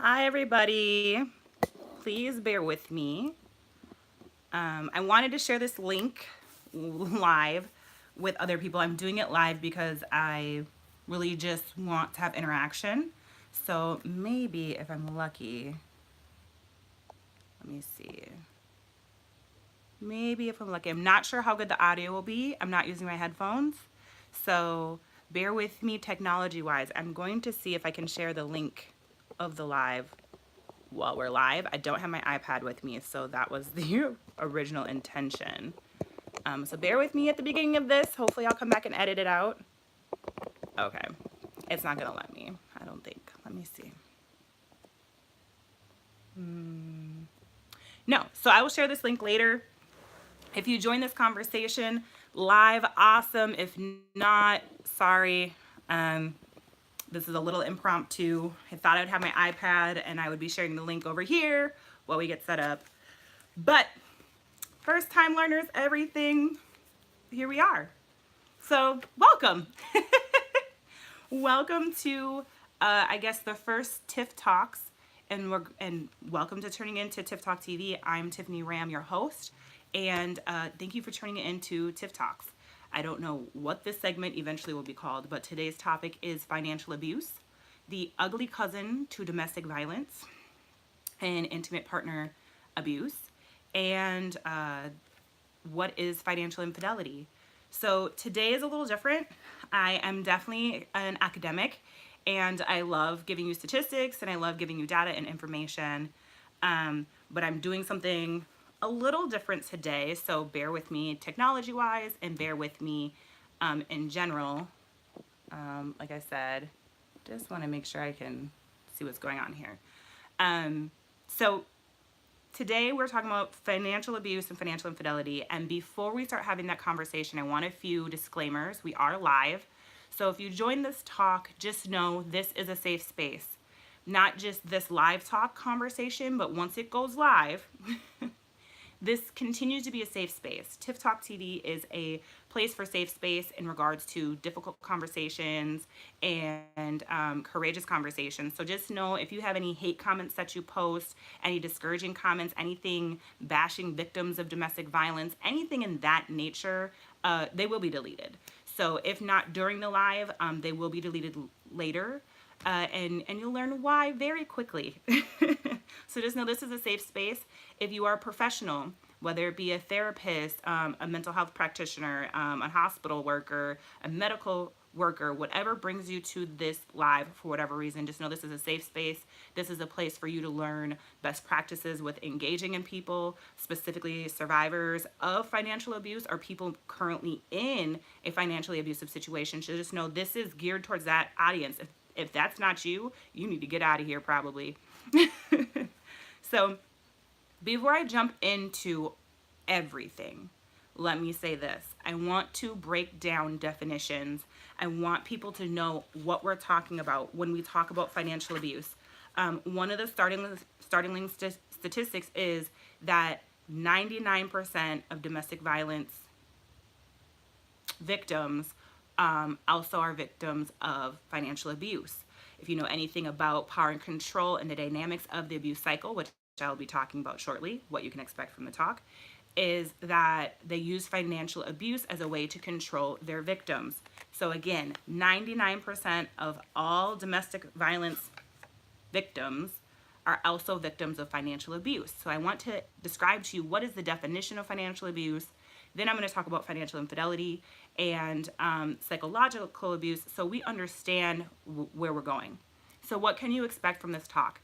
Hi, everybody. Please bear with me. I wanted to share this link live with other people. I'm doing it live because I really just want to have interaction. So maybe if I'm lucky, let me see. Maybe if I'm lucky, I'm not sure how good the audio will be. I'm not using my headphones. So bear with me technology wise. I'm going to see if I can share the link of the live while we're live. I don't have my iPad with me, so that was the original intention. So bear with me at the beginning of this. Hopefully I'll come back and edit it out. Okay, it's not gonna let me, I don't think. Let me see. No, so I will share this link later. If you join this conversation live, awesome. If not, sorry. This is a little impromptu. I thought I would have my iPad and I would be sharing the link over here while we get set up. But first time learners, everything, here we are. So welcome. Welcome to, I guess, the first TIFF Talks. And welcome to turning into TIFF Talk TV. I'm Tiffany Ramm, your host. And thank you for turning into TIFF Talks. I don't know what this segment eventually will be called, but today's topic is financial abuse, the ugly cousin to domestic violence and intimate partner abuse, and what is financial infidelity. So today is a little different. I am definitely an academic and I love giving you statistics and I love giving you data and information. But I'm doing something a little different today. So bear with me technology wise and bear with me in general. Like I said, just want to make sure I can see what's going on here. So today we're talking about financial abuse and financial infidelity. And before we start having that conversation, I want a few disclaimers. We are live. So if you join this talk, just know this is a safe space. Not just this live talk conversation, but once it goes live, this continues to be a safe space. TIFF Talk TV is a place for safe space in regards to difficult conversations and courageous conversations. So just know if you have any hate comments that you post, any discouraging comments, anything bashing victims of domestic violence, anything in that nature, they will be deleted. So if not during the live, they will be deleted later. And you'll learn why very quickly. So just know this is a safe space. If you are a professional, whether it be a therapist, a mental health practitioner, a hospital worker, a medical worker, whatever brings you to this live for whatever reason, just know this is a safe space. This is a place for you to learn best practices with engaging in people, specifically survivors of financial abuse or people currently in a financially abusive situation. So just know this is geared towards that audience. If that's not you, you need to get out of here probably. So before I jump into everything, let me say this. I want to break down definitions. I want people to know what we're talking about when we talk about financial abuse. One of the startling statistics is that 99% of domestic violence victims also are victims of financial abuse. If you know anything about power and control and the dynamics of the abuse cycle, which I'll be talking about shortly, what you can expect from the talk, is that they use financial abuse as a way to control their victims. So again, 99% of all domestic violence victims are also victims of financial abuse. So I want to describe to you what is the definition of financial abuse. Then I'm going to talk about financial infidelity and psychological abuse so we understand where we're going. So what can you expect from this talk?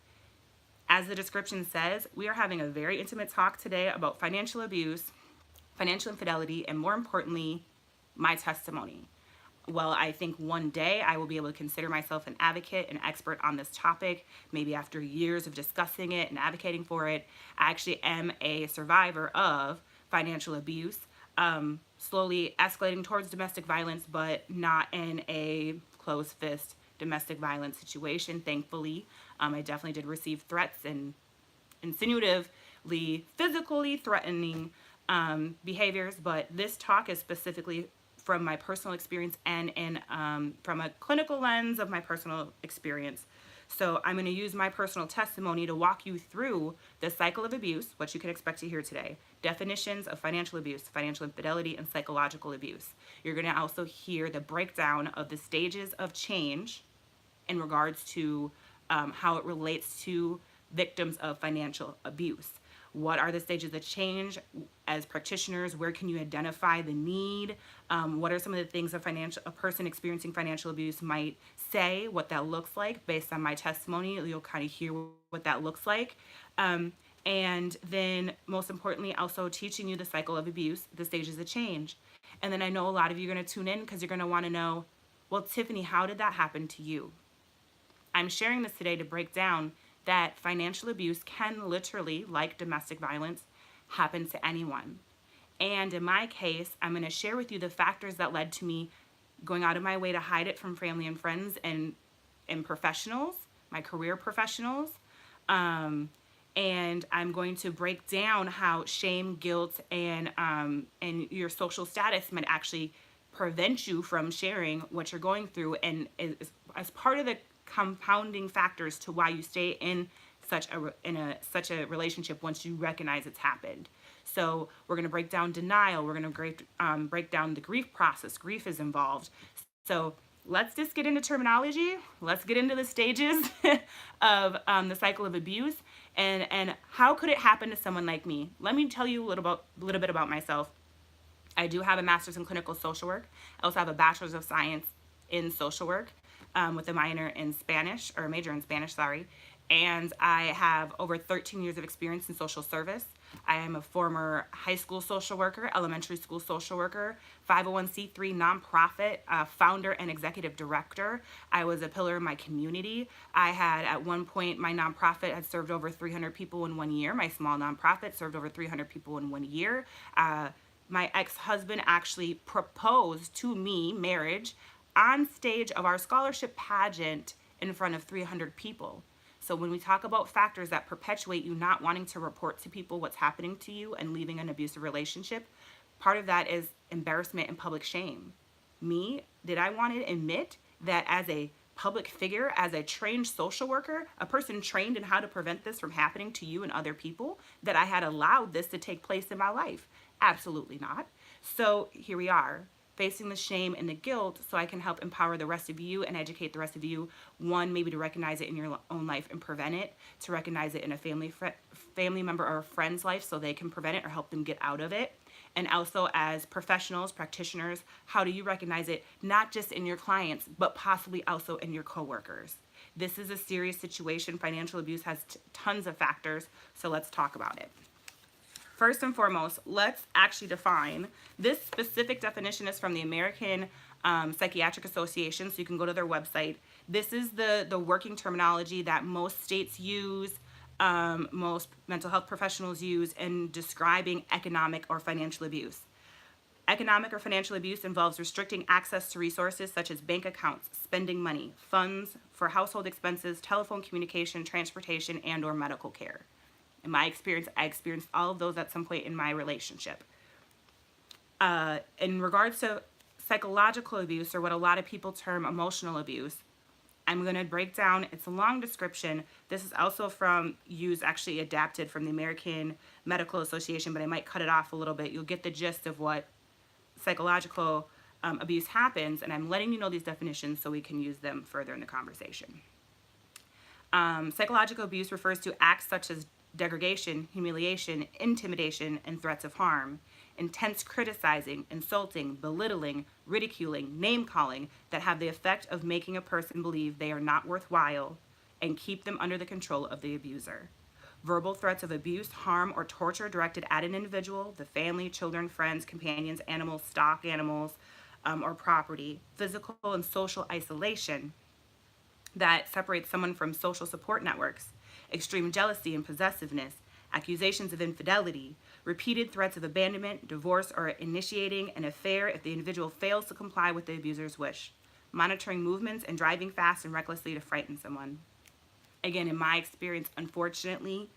As the description says, we are having a very intimate talk today about financial abuse, financial infidelity, and more importantly, my testimony. Well, I think one day I will be able to consider myself an advocate, an expert on this topic. Maybe after years of discussing it and advocating for it, I actually am a survivor of financial abuse, slowly escalating towards domestic violence, but not in a closed fist domestic violence situation, thankfully. I definitely did receive threats and insinuatively, physically threatening behaviors, but this talk is specifically from my personal experience and from a clinical lens of my personal experience. So I'm going to use my personal testimony to walk you through the cycle of abuse, what you can expect to hear today, definitions of financial abuse, financial infidelity, and psychological abuse. You're going to also hear the breakdown of the stages of change in regards to how it relates to victims of financial abuse. What are the stages of change as practitioners? Where can you identify the need? What are some of the things a person experiencing financial abuse might say, what that looks like based on my testimony? You'll kind of hear what that looks like. And then most importantly, also teaching you the cycle of abuse, the stages of change. And then I know a lot of you are going to tune in because you're going to want to know, well, Tiffany, how did that happen to you? I'm sharing this today to break down that financial abuse can literally, like domestic violence, happen to anyone. And in my case, I'm going to share with you the factors that led to me going out of my way to hide it from family and friends and professionals, my career professionals. And I'm going to break down how shame, guilt, and your social status might actually prevent you from sharing what you're going through, and as part of the compounding factors to why you stay in such a relationship once you recognize it's happened. So we're going to break down denial. We're going to break down the grief process. Grief is involved. So let's just get into terminology. Let's get into the stages of the cycle of abuse and how could it happen to someone like me. Let me tell you a little bit about myself. I do have a master's in clinical social work. I also have a bachelor's of science in social work with a minor in Spanish, or a major in Spanish, sorry. And I have over 13 years of experience in social service. I am a former high school social worker, elementary school social worker, 501c3 nonprofit founder and executive director. I was a pillar in my community. I had, at one point, my nonprofit had served over 300 people in 1 year. My small nonprofit served over 300 people in 1 year. My ex-husband actually proposed to me marriage on stage of our scholarship pageant in front of 300 people. So when we talk about factors that perpetuate you not wanting to report to people what's happening to you and leaving an abusive relationship, part of that is embarrassment and public shame. Me, did I want to admit that as a public figure, as a trained social worker, a person trained in how to prevent this from happening to you and other people, that I had allowed this to take place in my life? Absolutely not. So here we are, facing the shame and the guilt so I can help empower the rest of you and educate the rest of you. One, maybe to recognize it in your own life and prevent it, to recognize it in a family member or a friend's life so they can prevent it or help them get out of it. And also as professionals, practitioners, how do you recognize it, not just in your clients, but possibly also in your coworkers? This is a serious situation. Financial abuse has tons of factors, so let's talk about it. First and foremost, let's actually define. This specific definition is from the American Psychiatric Association, so you can go to their website. This is the working terminology that most states use, most mental health professionals use in describing economic or financial abuse. Economic or financial abuse involves restricting access to resources such as bank accounts, spending money, funds for household expenses, telephone communication, transportation, and or medical care. In my experience, I experienced all of those at some point in my relationship. In regards to psychological abuse, or what a lot of people term emotional abuse, I'm going to break down, it's a long description. This is also actually adapted from the American Medical Association, but I might cut it off a little bit. You'll get the gist of what psychological abuse happens, and I'm letting you know these definitions so we can use them further in the conversation. Psychological abuse refers to acts such as degradation, humiliation, intimidation, and threats of harm, intense criticizing, insulting, belittling, ridiculing, name-calling that have the effect of making a person believe they are not worthwhile and keep them under the control of the abuser. Verbal threats of abuse, harm, or torture directed at an individual, the family, children, friends, companions, animals, stock animals, or property. Physical and social isolation that separates someone from social support networks. Extreme jealousy and possessiveness, accusations of infidelity, repeated threats of abandonment, divorce, or initiating an affair if the individual fails to comply with the abuser's wish, monitoring movements and driving fast and recklessly to frighten someone. Again, in my experience, unfortunately,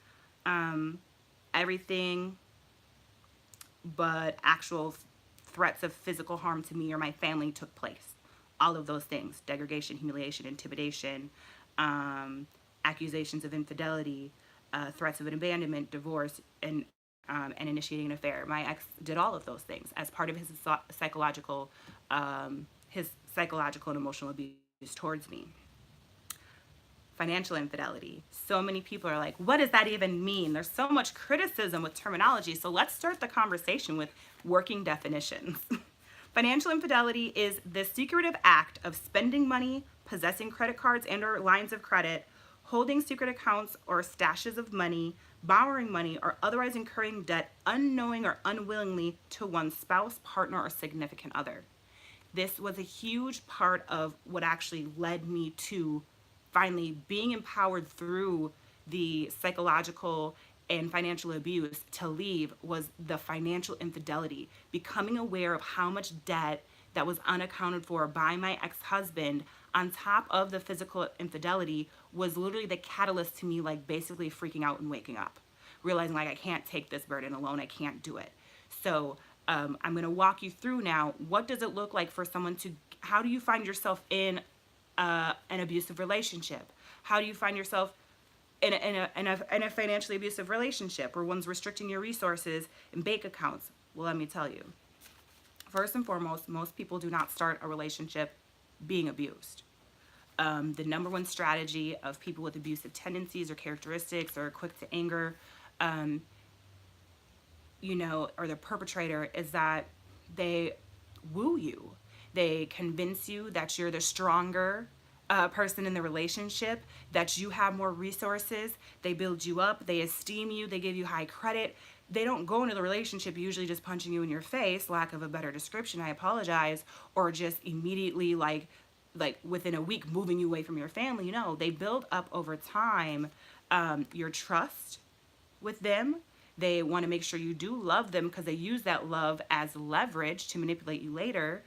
everything but actual threats of physical harm to me or my family took place. All of those things: degradation, humiliation, intimidation, um, accusations of infidelity, threats of an abandonment, divorce, and initiating an affair. My ex did all of those things as part of his psychological and emotional abuse towards me. Financial infidelity. So many people are like, what does that even mean? There's so much criticism with terminology. So let's start the conversation with working definitions. Financial infidelity is the secretive act of spending money, possessing credit cards and or lines of credit, holding secret accounts or stashes of money, borrowing money, or otherwise incurring debt unknowing or unwillingly to one's spouse, partner, or significant other. This was a huge part of what actually led me to finally being empowered through the psychological and financial abuse to leave was the financial infidelity, becoming aware of how much debt that was unaccounted for by my ex-husband on top of the physical infidelity was literally the catalyst to me like basically freaking out and waking up, realizing like I can't take this burden alone, I can't do it. So I'm going to walk you through now, what does it look like for someone to, how do you find yourself in an abusive relationship? How do you find yourself in a financially abusive relationship where one's restricting your resources and bank accounts? Well, let me tell you. First and foremost, most people do not start a relationship being abused. The number one strategy of people with abusive tendencies or characteristics or quick to anger, or the perpetrator is that they woo you. They convince you that you're the stronger person in the relationship, that you have more resources. They build you up. They esteem you. They give you high credit. They don't go into the relationship usually just punching you in your face, lack of a better description, I apologize, or just immediately like within a week moving you away from your family. No, they build up over time your trust with them. They want to make sure you do love them because they use that love as leverage to manipulate you later,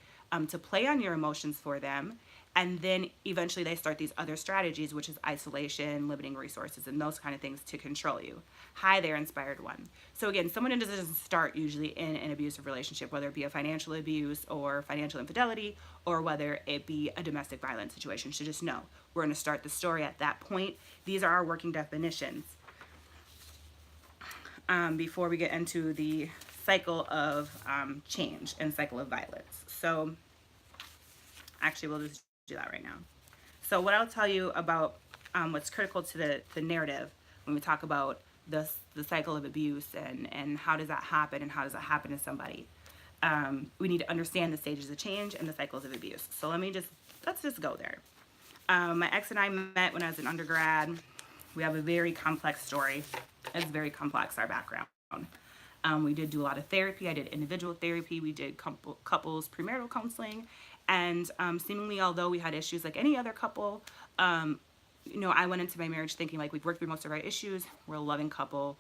to play on your emotions for them. And then eventually they start these other strategies, which is isolation, limiting resources, and those kind of things to control you. Hi there, inspired one. So again, someone doesn't start usually in an abusive relationship, whether it be a financial abuse or financial infidelity, or whether it be a domestic violence situation. So just know, we're going to start the story at that point. These are our working definitions. Before we get into the cycle of change and cycle of violence. So actually, we'll just do that right now. So what I'll tell you about what's critical to the narrative when we talk about the cycle of abuse and how does that happen and how does that happen to somebody. We need to understand the stages of change and the cycles of abuse. So let's just go there. My ex and I met when I was an undergrad. We have a very complex story. It's very complex, our background. We did do a lot of therapy. I did individual therapy. We did couples premarital counseling. And seemingly, although we had issues like any other couple, I went into my marriage thinking like we've worked through most of our issues. We're a loving couple.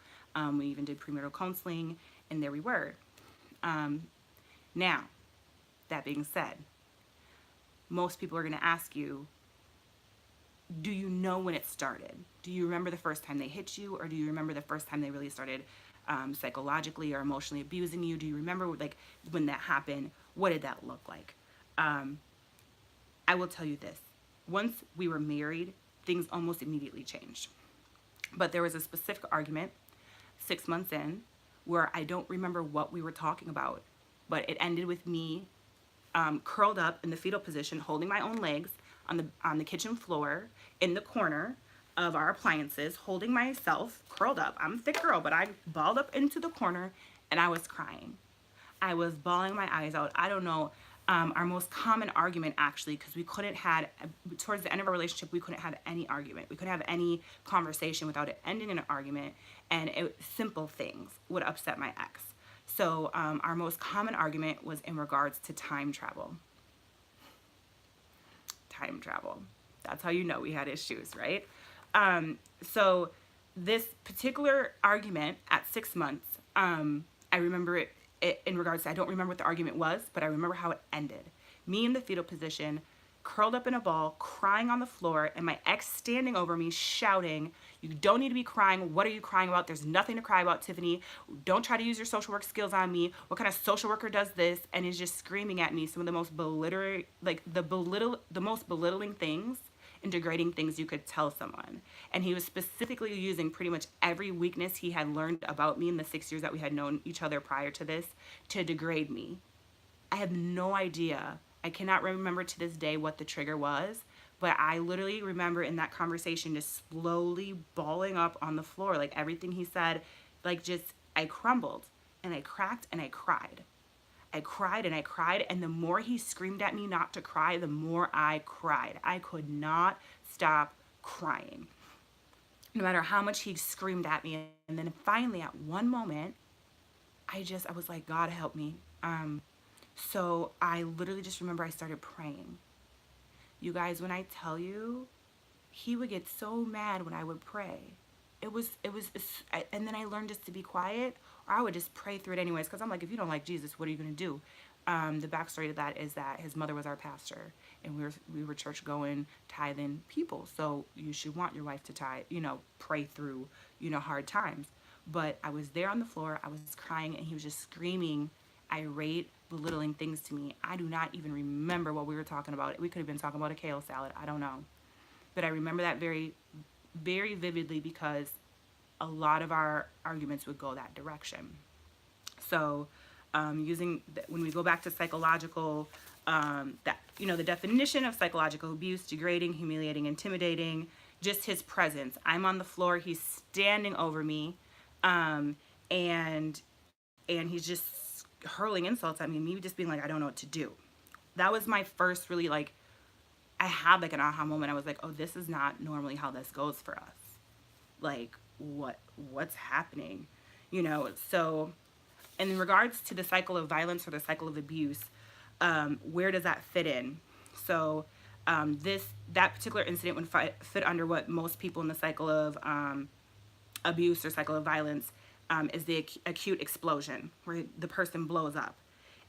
We even did premarital counseling, and there we were. Now, that being said, most people are going to ask you, do you know when it started? Do you remember the first time they hit you, or do you remember the first time they really started psychologically or emotionally abusing you? Do you remember like when that happened? What did that look like? I will tell you this. Once we were married, things almost immediately changed. But there was a specific argument 6 months in where I don't remember what we were talking about, but it ended with me curled up in the fetal position, holding my own legs on the kitchen floor in the corner of our appliances, holding myself curled up. I'm a thick girl, but I balled up into the corner and I was crying. I was bawling my eyes out. I don't know. Our most common argument, actually, because towards the end of our relationship, we couldn't have any argument. We couldn't have any conversation without it ending in an argument, and simple things would upset my ex. So our most common argument was in regards to time travel. Time travel. That's how you know we had issues, right? So this particular argument at 6 months, I remember it in regards to, I don't remember what the argument was, but I remember how it ended. Me in the fetal position, curled up in a ball, crying on the floor, and my ex standing over me shouting, "You don't need to be crying. What are you crying about? There's nothing to cry about, Tiffany. Don't try to use your social work skills on me. What kind of social worker does this?" And is just screaming at me some of the most the most belittling things and degrading things you could tell someone. And he was specifically using pretty much every weakness he had learned about me in the 6 years that we had known each other prior to this to degrade me. I have no idea. I cannot remember to this day what the trigger was, but I literally remember in that conversation just slowly balling up on the floor. Like everything he said, like just, I crumbled and I cracked and I cried. I cried and I cried, and the more he screamed at me not to cry, the more I cried. I could not stop crying, no matter how much he screamed at me. And then finally, at one moment, I was like, God help me. So I literally just remember I started praying. You guys, when I tell you, he would get so mad when I would pray. And then I learned just to be quiet, or I would just pray through it anyways, because I'm like, if you don't like Jesus, what are you going to do? The backstory to that is that his mother was our pastor, and we were church going, tithing people. So you should want your wife to tithe, pray through, hard times. But I was there on the floor, I was crying, and he was just screaming, irate, belittling things to me. I do not even remember what we were talking about. We could have been talking about a kale salad. I don't know. But I remember that very, very vividly because a lot of our arguments would go that direction. So when we go back to psychological, the definition of psychological abuse: degrading, humiliating, intimidating, just his presence. I'm on the floor, he's standing over me, and he's just hurling insults at me, me just being like, I don't know what to do. That was my first really, like, I had like an aha moment. I was like, oh, this is not normally how this goes for us. Like, what's happening? So in regards to the cycle of violence or the cycle of abuse, where does that fit in? So that particular incident would fit under what most people in the cycle of abuse or cycle of violence is the acute explosion, where the person blows up.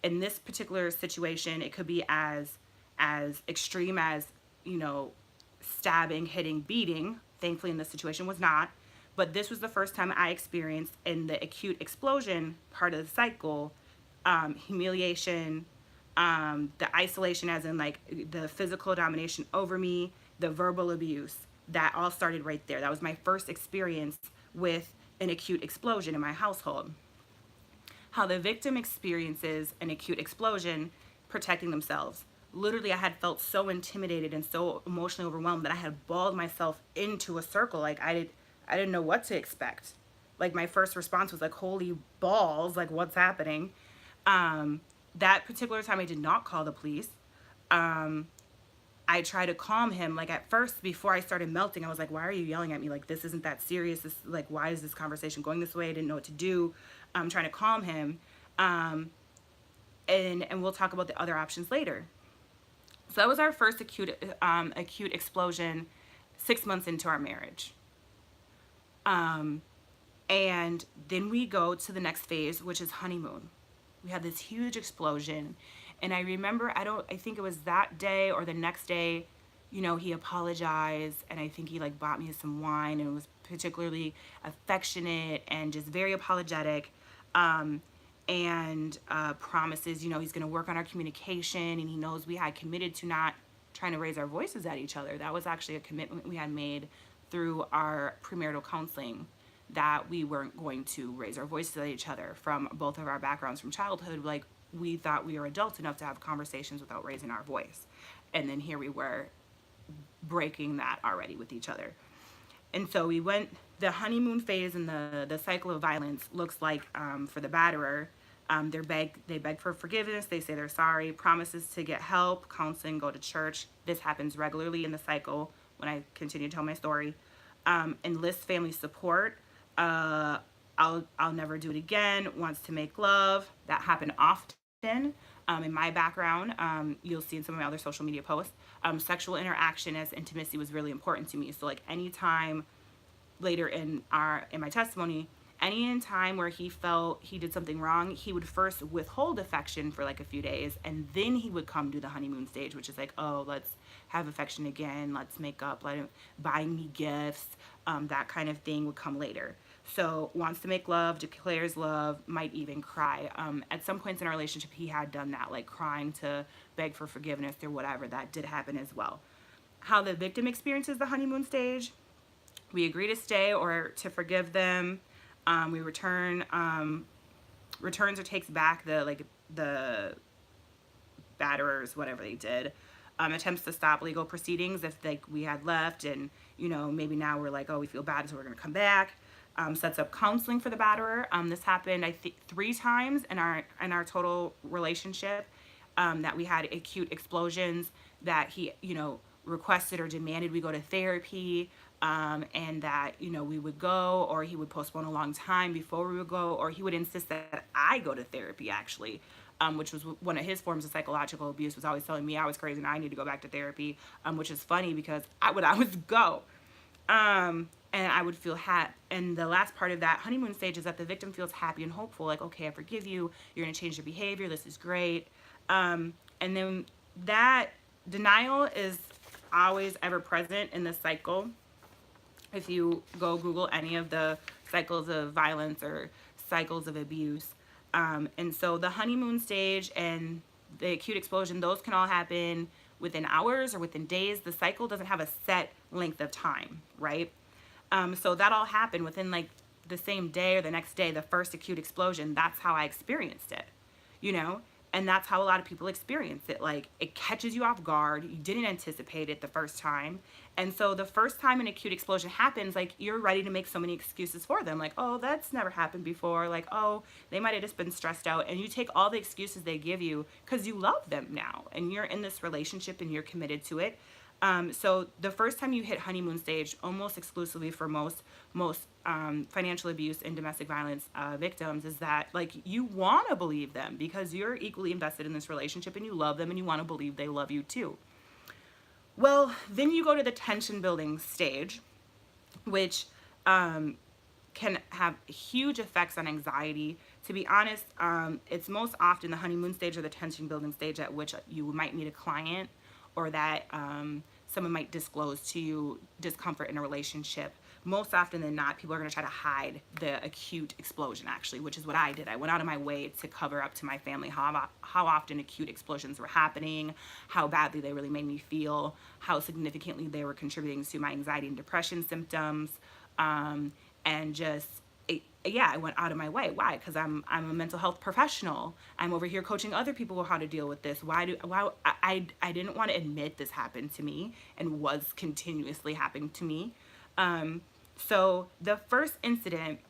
In this particular situation, it could be as extreme as, stabbing, hitting, beating. Thankfully, in this situation was not. But this was the first time I experienced in the acute explosion part of the cycle, humiliation, the isolation, as in like the physical domination over me, the verbal abuse. That all started right there. That was my first experience with an acute explosion in my household. How the victim experiences an acute explosion protecting themselves. Literally, I had felt so intimidated and so emotionally overwhelmed that I had balled myself into a circle. Like I didn't know what to expect. Like my first response was like, holy balls, like what's happening? That particular time I did not call the police. I tried to calm him. Like at first, before I started melting, I was like, why are you yelling at me? Like, this isn't that serious. This, like, why is this conversation going this way? I didn't know what to do. I'm trying to calm him. And we'll talk about the other options later. So that was our first acute explosion 6 months into our marriage. And then we go to the next phase, which is honeymoon. We had this huge explosion. And I remember, I think it was that day or the next day, he apologized, and I think he like bought me some wine and was particularly affectionate and just very apologetic. And promises, he's going to work on our communication, and he knows we had committed to not trying to raise our voices at each other. That was actually a commitment we had made through our premarital counseling, that we weren't going to raise our voices at each other from both of our backgrounds from childhood. Like, we thought we were adults enough to have conversations without raising our voice. And then here we were breaking that already with each other. And so we went, the honeymoon phase and the cycle of violence looks like, for the batterer, they beg for forgiveness, they say they're sorry, promises to get help, counseling, go to church. This happens regularly in the cycle when I continue to tell my story. Enlist family support. I'll never do it again, wants to make love. That happened often. In my background, you'll see in some of my other social media posts, sexual interaction as intimacy was really important to me. So like anytime later in my testimony, any time where he felt he did something wrong, he would first withhold affection for like a few days, and then he would come to the honeymoon stage, which is like, oh, let's have affection again, let's make up, let him buying me gifts, that kind of thing would come later. So wants to make love, declares love, might even cry. At some points in our relationship, he had done that, like crying to beg for forgiveness or whatever. That did happen as well. How the victim experiences the honeymoon stage: we agree to stay or to forgive them. We returns or takes back the batterers, whatever they did. Attempts to stop legal proceedings if like we had left, and maybe now we're like, oh, we feel bad, so we're gonna come back. Sets up counseling for the batterer. This happened, I think, 3 times in our total relationship. That we had acute explosions, that he requested or demanded we go to therapy, and that we would go, or he would postpone a long time before we would go, or he would insist that I go to therapy actually, which was one of his forms of psychological abuse, was always telling me I was crazy and I need to go back to therapy, which is funny because I would always go. And I would feel and the last part of that honeymoon stage is that the victim feels happy and hopeful, like, okay, I forgive you, you're gonna change your behavior, this is great. And then that denial is always ever present in the cycle. If you go Google any of the cycles of violence or cycles of abuse. And so the honeymoon stage and the acute explosion, those can all happen within hours or within days. The cycle doesn't have a set length of time, right? So that all happened within like the same day or the next day, the first acute explosion. That's how I experienced it, you know? And that's how a lot of people experience it. Like, it catches you off guard. You didn't anticipate it the first time. And so the first time an acute explosion happens, like, you're ready to make so many excuses for them. Like, oh, that's never happened before. Like, oh, they might have just been stressed out. And you take all the excuses they give you because you love them now. And you're in this relationship and you're committed to it. So the first time you hit honeymoon stage, almost exclusively for most financial abuse and domestic violence victims, is that like you want to believe them because you're equally invested in this relationship and you love them and you want to believe they love you too. Well, then you go to the tension building stage, which can have huge effects on anxiety. To be honest, it's most often the honeymoon stage or the tension building stage at which you might meet a client, or that someone might disclose to you discomfort in a relationship. Most often than not, people are going to try to hide the acute explosion, actually, which is what I did. I went out of my way to cover up to my family how often acute explosions were happening, how badly they really made me feel, how significantly they were contributing to my anxiety and depression symptoms, and just I went out of my way. Why? Because I'm a mental health professional. I'm over here coaching other people how to deal with this. Why I didn't want to admit this happened to me and was continuously happening to me. So the first incident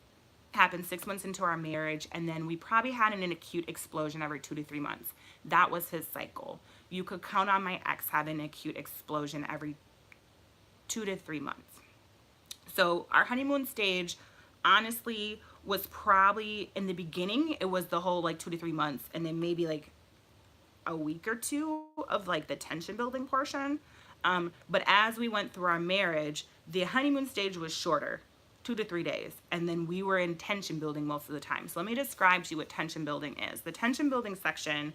happened 6 months into our marriage, and then we probably had an acute explosion every 2 to 3 months. That was his cycle. You could count on my ex having an acute explosion every 2 to 3 months. So our honeymoon stage, honestly, was probably, in the beginning, it was the whole like 2 to 3 months, and then maybe like a week or two of like the tension building portion. But as we went through our marriage, the honeymoon stage was shorter, 2 to 3 days, and then we were in tension building most of the time. So let me describe to you what tension building is. The tension building section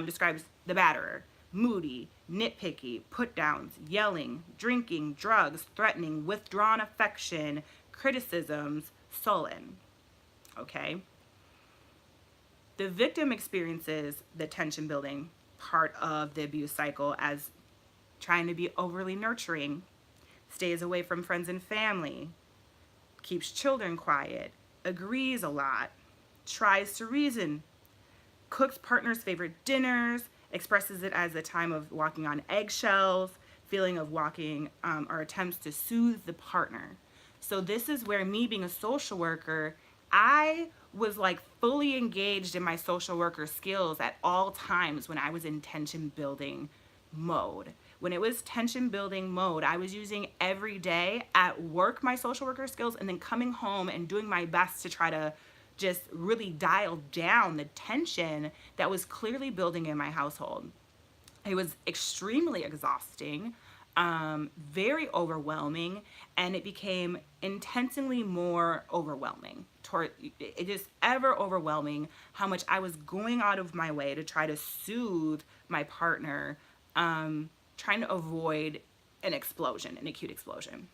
describes the batterer: moody, nitpicky, put downs, yelling, drinking, drugs, threatening, withdrawn affection, criticisms, sullen. Okay? The victim experiences the tension building part of the abuse cycle as trying to be overly nurturing, stays away from friends and family, keeps children quiet, agrees a lot, tries to reason, cooks partner's favorite dinners, expresses it as a time of walking on eggshells, feeling of walking, or attempts to soothe the partner. So this is where, me being a social worker, I was like fully engaged in my social worker skills at all times when I was in tension building mode. When it was tension building mode, I was using every day at work my social worker skills, and then coming home and doing my best to try to just really dial down the tension that was clearly building in my household. It was extremely exhausting, very overwhelming, and it became intensely more overwhelming. It is ever overwhelming how much I was going out of my way to try to soothe my partner, trying to avoid an explosion, an acute explosion.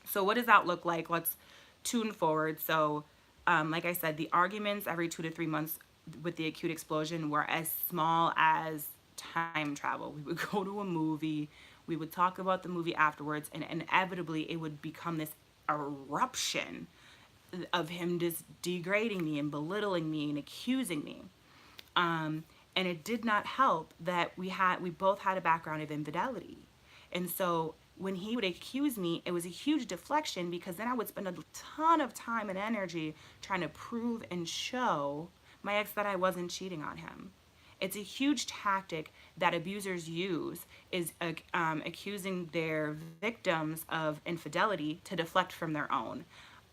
So what does that look like? Let's tune forward. So like I said, the arguments every 2 to 3 months with the acute explosion were as small as time travel. We would go to a movie, We would talk about the movie afterwards, and inevitably it would become this eruption of him just degrading me and belittling me and accusing me. And it did not help that we both had a background of infidelity. And so when he would accuse me, it was a huge deflection, because then I would spend a ton of time and energy trying to prove and show my ex that I wasn't cheating on him. It's a huge tactic that abusers use, is accusing their victims of infidelity to deflect from their own,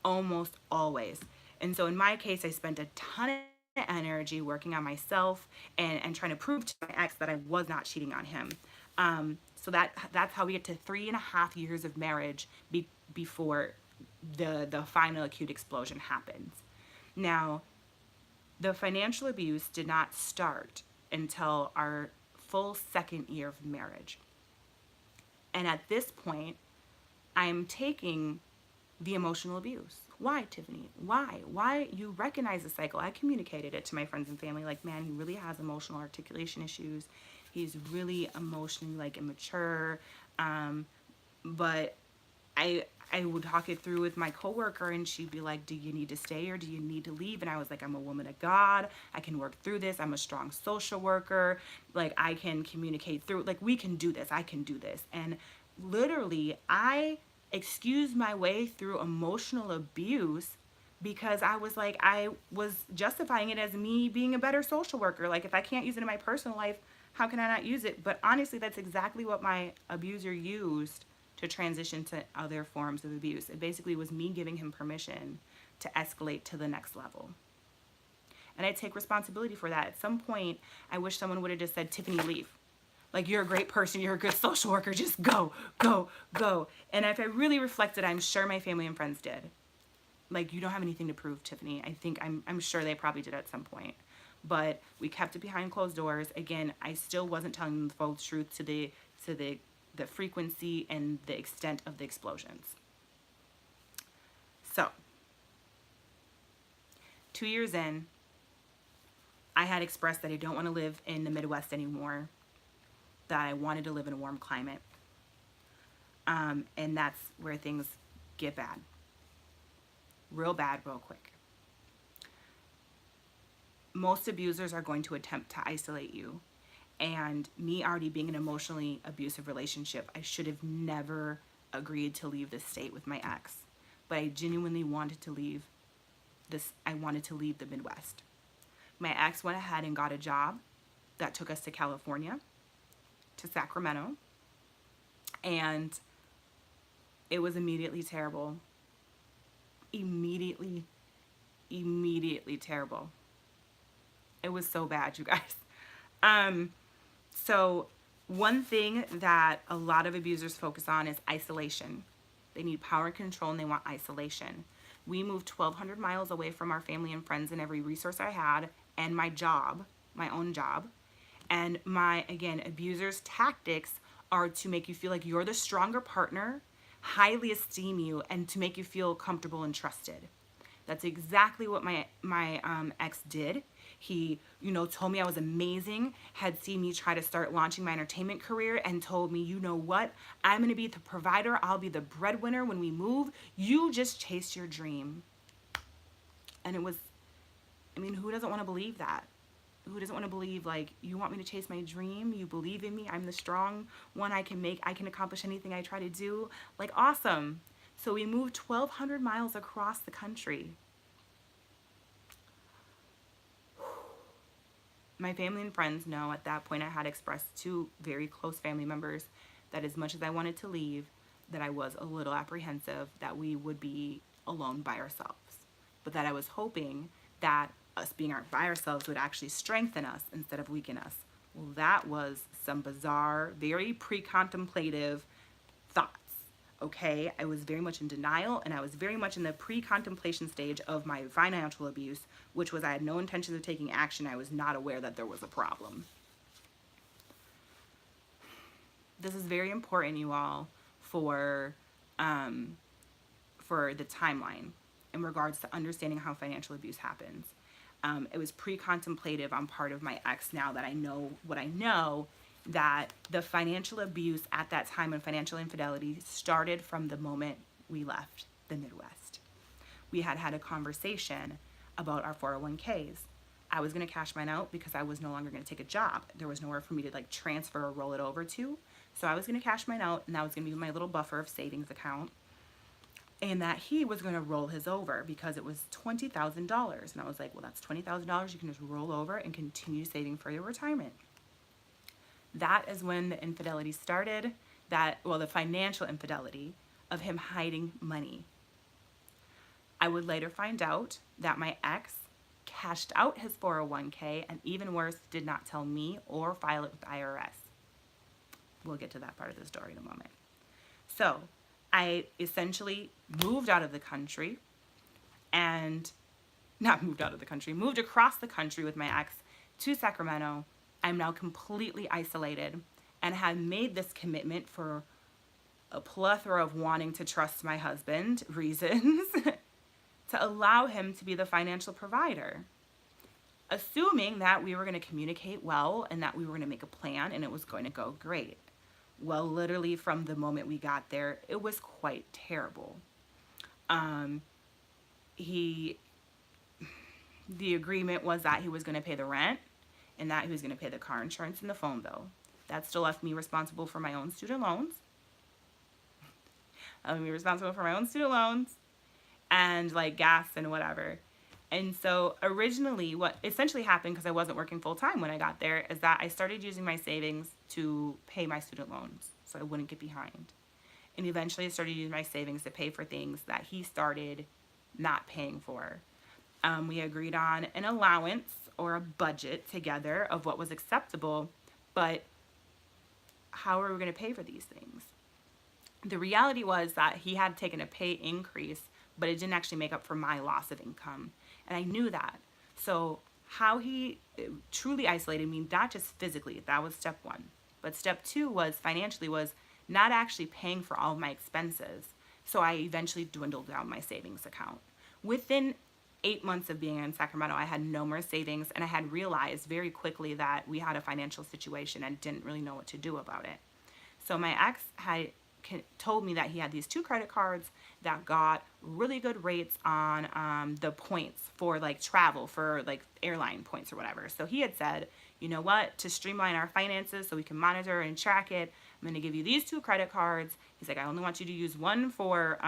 almost always. And so in my case, I spent a ton of energy working on myself and trying to prove to my ex that I was not cheating on him. So that's how we get to 3.5 years of marriage before the final acute explosion happens. Now, the financial abuse did not start until our full second year of marriage. And at this point, I'm taking the emotional abuse. Why, Tiffany? Why? Why? You recognize the cycle. I communicated it to my friends and family, like, man, he really has emotional articulation issues. He's really emotionally, like, immature. But I would talk it through with my coworker, and she'd be like, do you need to stay or do you need to leave? And I was like, I'm a woman of God. I can work through this. I'm a strong social worker. Like, I can communicate through, like, we can do this. I can do this. And literally, I excused my way through emotional abuse because I was like, I was justifying it as me being a better social worker. Like, if I can't use it in my personal life, how can I not use it? But honestly, that's exactly what my abuser used to transition to other forms of abuse. It basically was me giving him permission to escalate to the next level. And I take responsibility for that. At some point, I wish someone would have just said, Tiffany, leave. Like, you're a great person, you're a good social worker, just go, go, go. And if I really reflected, I'm sure my family and friends did. Like, you don't have anything to prove, Tiffany. I'm sure they probably did at some point. But we kept it behind closed doors. Again, I still wasn't telling them the full truth to the frequency and the extent of the explosions. So, 2 years in, I had expressed that I don't want to live in the Midwest anymore, that I wanted to live in a warm climate. And that's where things get bad. Real bad, real quick. Most abusers are going to attempt to isolate you. And me already being in an emotionally abusive relationship, I should have never agreed to leave this state with my ex. But I genuinely wanted to leave this. I wanted to leave the Midwest. My ex went ahead and got a job that took us to California, to Sacramento. And it was immediately terrible. Immediately terrible. It was so bad, you guys. So one thing that a lot of abusers focus on is isolation. They need power and control, and they want isolation. We moved 1,200 miles away from our family and friends and every resource I had, and my job, my own job. And again, abusers' tactics are to make you feel like you're the stronger partner, highly esteem you, and to make you feel comfortable and trusted. That's exactly what my ex did. He, told me I was amazing, had seen me try to start launching my entertainment career, and told me, you know what? I'm going to be the provider. I'll be the breadwinner when we move. You just chase your dream. And it was, who doesn't want to believe that? Who doesn't want to believe, like, you want me to chase my dream? You believe in me? I'm the strong one. I can accomplish anything I try to do. Like, awesome. So we moved 1,200 miles across the country. My family and friends know at that point I had expressed to very close family members that as much as I wanted to leave, that I was a little apprehensive that we would be alone by ourselves. But that I was hoping that us being by ourselves would actually strengthen us instead of weaken us. Well, that was some bizarre, very pre-contemplative thoughts. Okay, I was very much in denial, and I was very much in the pre-contemplation stage of my financial abuse, which was I had no intentions of taking action. I was not aware that there was a problem. This is very important, you all, for the timeline in regards to understanding how financial abuse happens. It was pre-contemplative on part of my ex. Now that I know what I know, that the financial abuse at that time and financial infidelity started from the moment we left the Midwest. We had had a conversation about our 401ks. I was going to cash mine out because I was no longer going to take a job. There was nowhere for me to like transfer or roll it over to. So I was going to cash mine out, and that was going to be my little buffer of savings account. And that he was going to roll his over because it was $20,000. And I was like, well, that's $20,000 you can just roll over and continue saving for your retirement. That is when the infidelity started, the financial infidelity of him hiding money. I would later find out that my ex cashed out his 401k and even worse, did not tell me or file it with the IRS. We'll get to that part of the story in a moment. So I essentially moved out of the country and moved across the country with my ex to Sacramento. I'm now completely isolated and had made this commitment for a plethora of wanting to trust my husband reasons to allow him to be the financial provider, assuming that we were going to communicate well and that we were going to make a plan and it was going to go great. Well, literally from the moment we got there, it was quite terrible. The agreement was that he was going to pay the rent and that he was going to pay the car insurance and the phone bill. That still left me responsible for my own student loans. And like gas and whatever. And so originally what essentially happened, because I wasn't working full time when I got there, is that I started using my savings to pay my student loans so I wouldn't get behind. And eventually I started using my savings to pay for things that he started not paying for. We agreed on an allowance or a budget together of what was acceptable, but how are we going to pay for these things? The reality was that he had taken a pay increase, but it didn't actually make up for my loss of income. And I knew that. So how he truly isolated me, not just physically, that was step one. But step two was financially, was not actually paying for all of my expenses. So I eventually dwindled down my savings account. Within 8 months of being in Sacramento, I had no more savings, and I had realized very quickly that we had a financial situation and didn't really know what to do about it. So my ex had told me that he had these 2 credit cards that got really good rates on the points for like travel, for like airline points or whatever. So he had said, you know what, to streamline our finances so we can monitor and track it, I'm going to give you these 2 credit cards. He's like, I only want you to use one for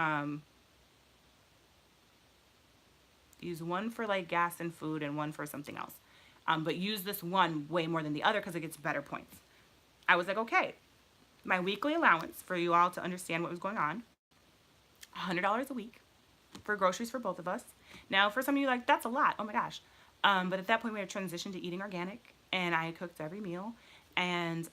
like gas and food and one for something else. But use this one way more than the other because it gets better points. I was like, okay. My weekly allowance, for you all to understand what was going on, $100 a week for groceries for both of us. Now, for some of you, like, that's a lot. Oh my gosh. But at that point, we had transitioned to eating organic, and I cooked every meal. And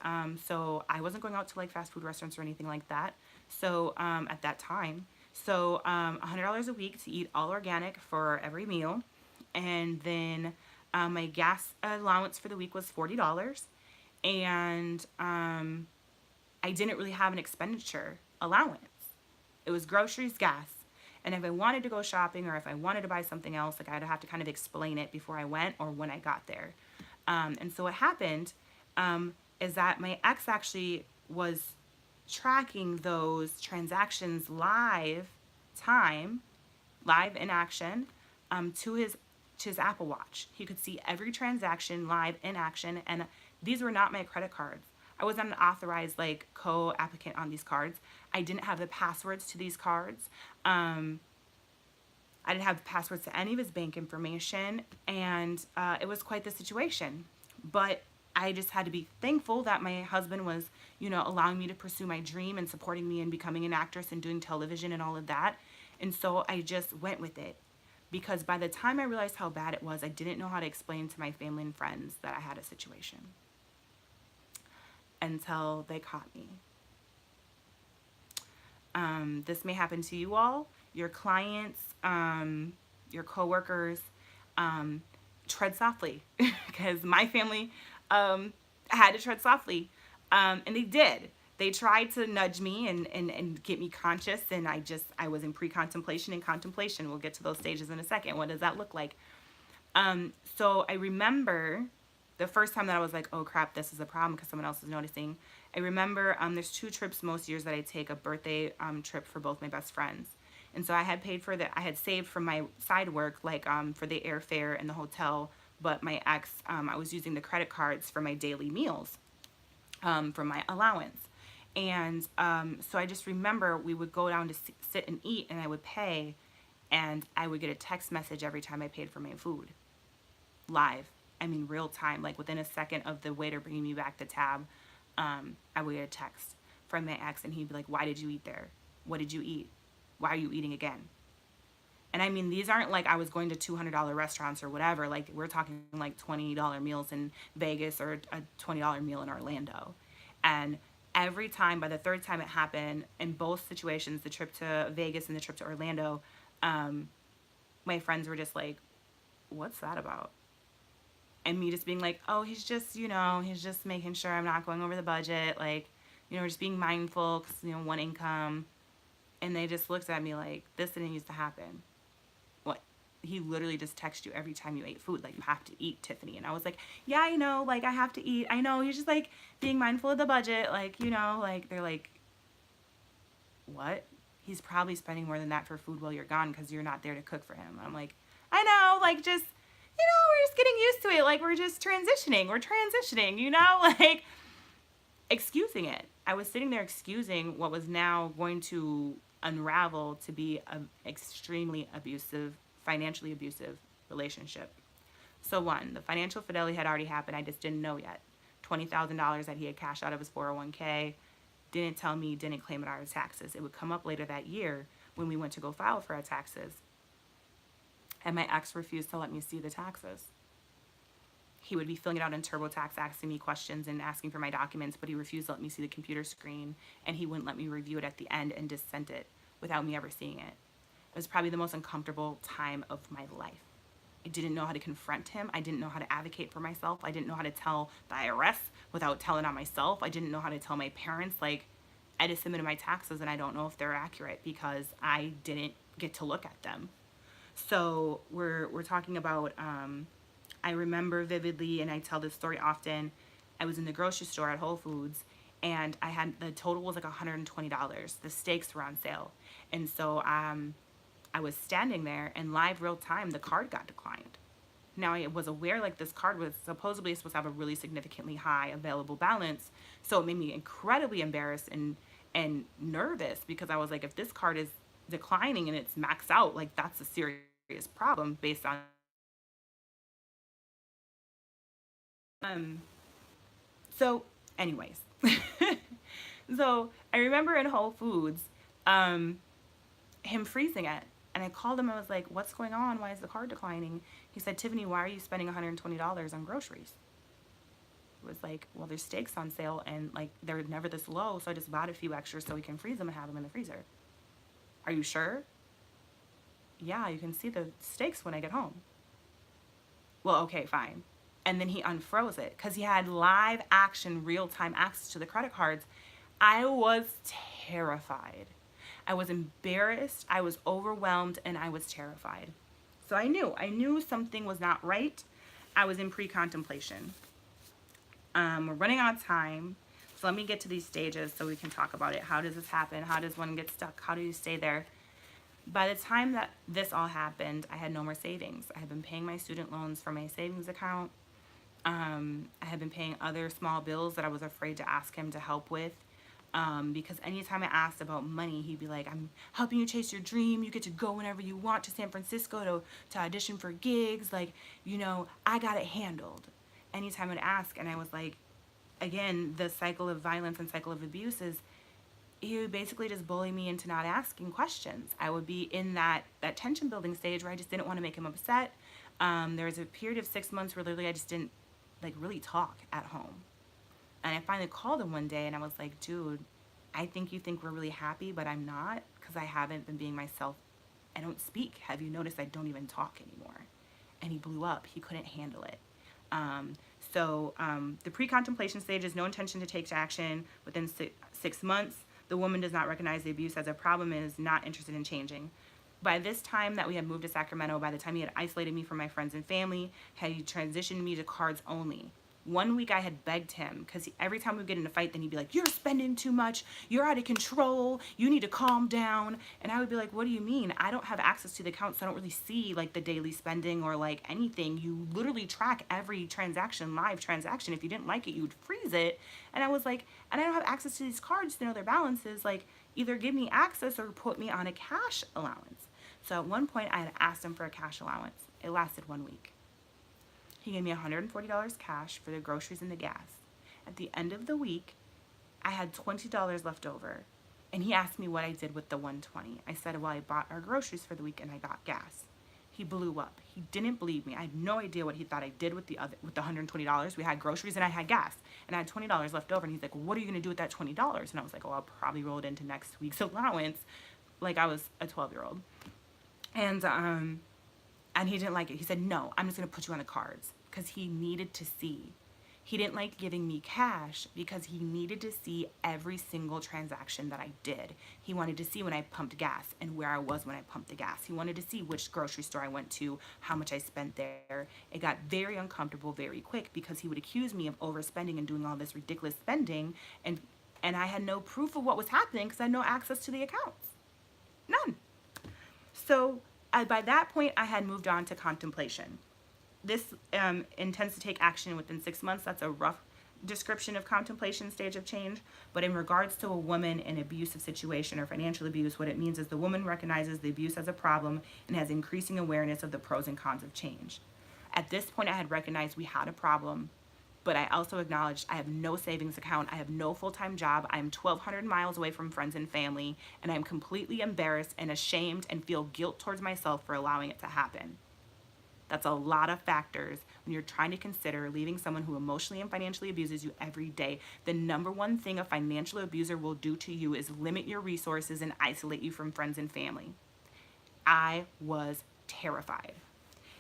so I wasn't going out to like fast food restaurants or anything like that. So at that time, so $100 a week to eat all organic for every meal. And then my gas allowance for the week was $40. And I didn't really have an expenditure allowance. It was groceries, gas. And if I wanted to go shopping or if I wanted to buy something else, like I'd have to kind of explain it before I went or when I got there. And so what happened is that my ex actually was tracking those transactions live in action, to his Apple Watch. He could see every transaction live in action, and these were not my credit cards. I was not an authorized like co-applicant on these cards. I didn't have the passwords to these cards. I didn't have passwords to any of his bank information, and it was quite the situation. But I just had to be thankful that my husband was, allowing me to pursue my dream and supporting me in becoming an actress and doing television and all of that. And so I just went with it, because by the time I realized how bad it was, I didn't know how to explain to my family and friends that I had a situation until they caught me. This may happen to you all, your clients, your coworkers. Tread softly, because my family had to tread softly, and they did. They tried to nudge me and get me conscious, and I was in pre-contemplation and contemplation. We'll get to those stages in a second. What does that look like? So I remember the first time that I was like, oh crap, this is a problem because someone else is noticing. I remember there's 2 trips most years that I take, a birthday trip for both my best friends. And so I had paid for I had saved from my side work, like for the airfare and the hotel, but my ex, I was using the credit cards for my daily meals from my allowance. And so I just remember we would go down to sit and eat, and I would pay, and I would get a text message every time I paid for my food. Live. I mean, real time, like within a second of the waiter bringing me back the tab, I would get a text from my ex, and he'd be like, why did you eat there? What did you eat? Why are you eating again? And I mean, these aren't like I was going to $200 restaurants or whatever. Like, we're talking like $20 meals in Vegas or a $20 meal in Orlando. And every time, by the third time it happened, in both situations, the trip to Vegas and the trip to Orlando, my friends were just like, what's that about? And me just being like, oh, he's just, he's just making sure I'm not going over the budget. Like, just being mindful because, one income. And they just looked at me like, this didn't used to happen. What? He literally just texts you every time you ate food. Like, you have to eat, Tiffany. And I was like, yeah, I know. Like, I have to eat. I know. He's just like being mindful of the budget. Like, like they're like, what? He's probably spending more than that for food while you're gone because you're not there to cook for him. I'm like, I know. Like, just, we're just getting used to it. Like, we're just transitioning. We're transitioning, like excusing it. I was sitting there excusing what was now going to unravel to be an extremely abusive, financially abusive relationship. So one, the financial fidelity had already happened. I just didn't know yet. $20,000 that he had cashed out of his 401k, didn't tell me, didn't claim it on our taxes. It would come up later that year when we went to go file for our taxes. And my ex refused to let me see the taxes. He would be filling it out in TurboTax, asking me questions and asking for my documents, but he refused to let me see the computer screen, and he wouldn't let me review it at the end and just sent it without me ever seeing it. It was probably the most uncomfortable time of my life. I didn't know how to confront him. I didn't know how to advocate for myself. I didn't know how to tell the IRS without telling on myself. I didn't know how to tell my parents, like, I just submitted my taxes and I don't know if they're accurate because I didn't get to look at them. So we're talking about, I remember vividly, and I tell this story often, I was in the grocery store at Whole Foods, and the total was like $120. The steaks were on sale. And so I was standing there, and live real time, the card got declined. Now, I was aware like this card was supposedly supposed to have a really significantly high available balance. So it made me incredibly embarrassed and nervous because I was like, if this card is declining and it's maxed out, like that's a serious problem based on so anyways. So I remember in Whole Foods him freezing it, and I called him. I was like, what's going on? Why is the card declining? He said, Tiffany, why are you spending $120 on groceries? It was like, well, there's steaks on sale and like they're never this low, so I just bought a few extras so we can freeze them and have them in the freezer. Are you sure? Yeah, you can see the steaks when I get home. Well, okay, fine. And then he unfroze it because he had live action, real time access to the credit cards. I was terrified. I was embarrassed, I was overwhelmed, and I was terrified. So I knew something was not right. I was in pre-contemplation. We're running out of time. So let me get to these stages so we can talk about it. How does this happen? How does one get stuck? How do you stay there? By the time that this all happened, I had no more savings. I had been paying my student loans from my savings account. I had been paying other small bills that I was afraid to ask him to help with. Because anytime I asked about money, he'd be like, I'm helping you chase your dream. You get to go whenever you want to San Francisco to audition for gigs. Like, I got it handled. Anytime I'd ask, and I was like, again, the cycle of violence and cycle of abuse is he would basically just bully me into not asking questions. I would be in that tension building stage where I just didn't want to make him upset. There was a period of 6 months where literally I just didn't really talk at home. And I finally called him one day and I was like, dude, I think you think we're really happy, but I'm not because I haven't been being myself. I don't speak. Have you noticed I don't even talk anymore? And he blew up. He couldn't handle it. The pre-contemplation stage is no intention to take action within 6 months. The woman does not recognize the abuse as a problem and is not interested in changing. By this time that we had moved to Sacramento, by the time he had isolated me from my friends and family, had he transitioned me to cards only. 1 week I had begged him, because every time we get in a fight, then he'd be like, you're spending too much, you're out of control, you need to calm down. And I would be like, what do you mean? I don't have access to the account, so I don't really see like the daily spending or like anything. You literally track every transaction, live transaction. If you didn't like it, you would freeze it. And I was like, and I don't have access to these cards to know their balances. Like, either give me access or put me on a cash allowance. So at one point I had asked him for a cash allowance. It lasted 1 week. He gave me $140 cash for the groceries and the gas. At the end of the week, I had $20 left over. And he asked me what I did with the $120. I said, well, I bought our groceries for the week and I got gas. He blew up. He didn't believe me. I had no idea what he thought I did with the $120. We had groceries and I had gas. And I had $20 left over. And he's like, well, what are you going to do with that $20? And I was like, oh, I'll probably roll it into next week's allowance. Like I was a 12-year-old. And he didn't like it. He said, no, I'm just going to put you on the cards, because he needed to see. He didn't like giving me cash because he needed to see every single transaction that I did. He wanted to see when I pumped gas and where I was when I pumped the gas. He wanted to see which grocery store I went to, how much I spent there. It got very uncomfortable very quick, because he would accuse me of overspending and doing all this ridiculous spending, and I had no proof of what was happening because I had no access to the accounts. None. So by that point, I had moved on to contemplation. This intends to take action within 6 months. That's a rough description of contemplation stage of change. But in regards to a woman in an abusive situation or financial abuse, what it means is the woman recognizes the abuse as a problem and has increasing awareness of the pros and cons of change. At this point, I had recognized we had a problem, but I also acknowledged I have no savings account, I have no full-time job, I am 1,200 miles away from friends and family, and I'm completely embarrassed and ashamed and feel guilt towards myself for allowing it to happen. That's a lot of factors when you're trying to consider leaving someone who emotionally and financially abuses you every day. The number one thing a financial abuser will do to you is limit your resources and isolate you from friends and family. I was terrified.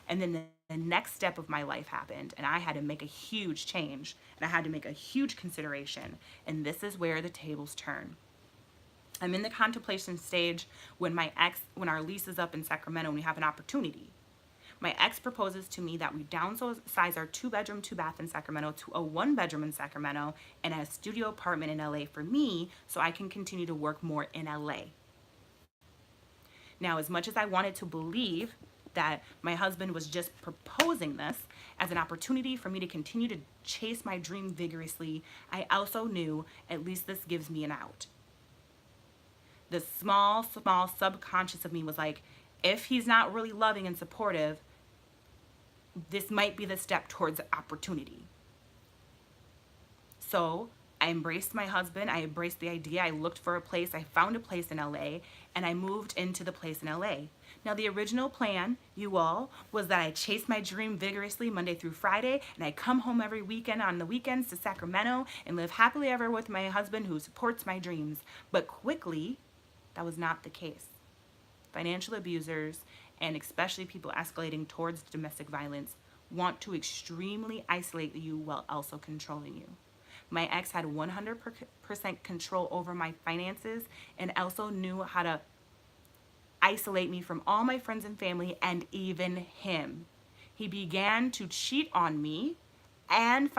And then the next step of my life happened, and I had to make a huge change, and I had to make a huge consideration. And this is where the tables turn. I'm in the contemplation stage when our lease is up in Sacramento and we have an opportunity. My ex proposes to me that we downsize our 2-bedroom, 2-bath in Sacramento to a 1-bedroom in Sacramento and a studio apartment in LA for me, so I can continue to work more in LA. Now, as much as I wanted to believe that my husband was just proposing this as an opportunity for me to continue to chase my dream vigorously, I also knew at least this gives me an out. The small subconscious of me was like, if he's not really loving and supportive, this might be the step towards opportunity. So I embraced my husband, I embraced the idea, I looked for a place, I found a place in LA, and I moved into the place in LA. Now, the original plan, you all, was that I chase my dream vigorously Monday through Friday, and I come home every weekend on the weekends to Sacramento and live happily ever with my husband who supports my dreams. But quickly, that was not the case. Financial abusers, and especially people escalating towards domestic violence, want to extremely isolate you while also controlling you. My ex had 100% control over my finances and also knew how to isolate me from all my friends and family and even him. He began to cheat on me and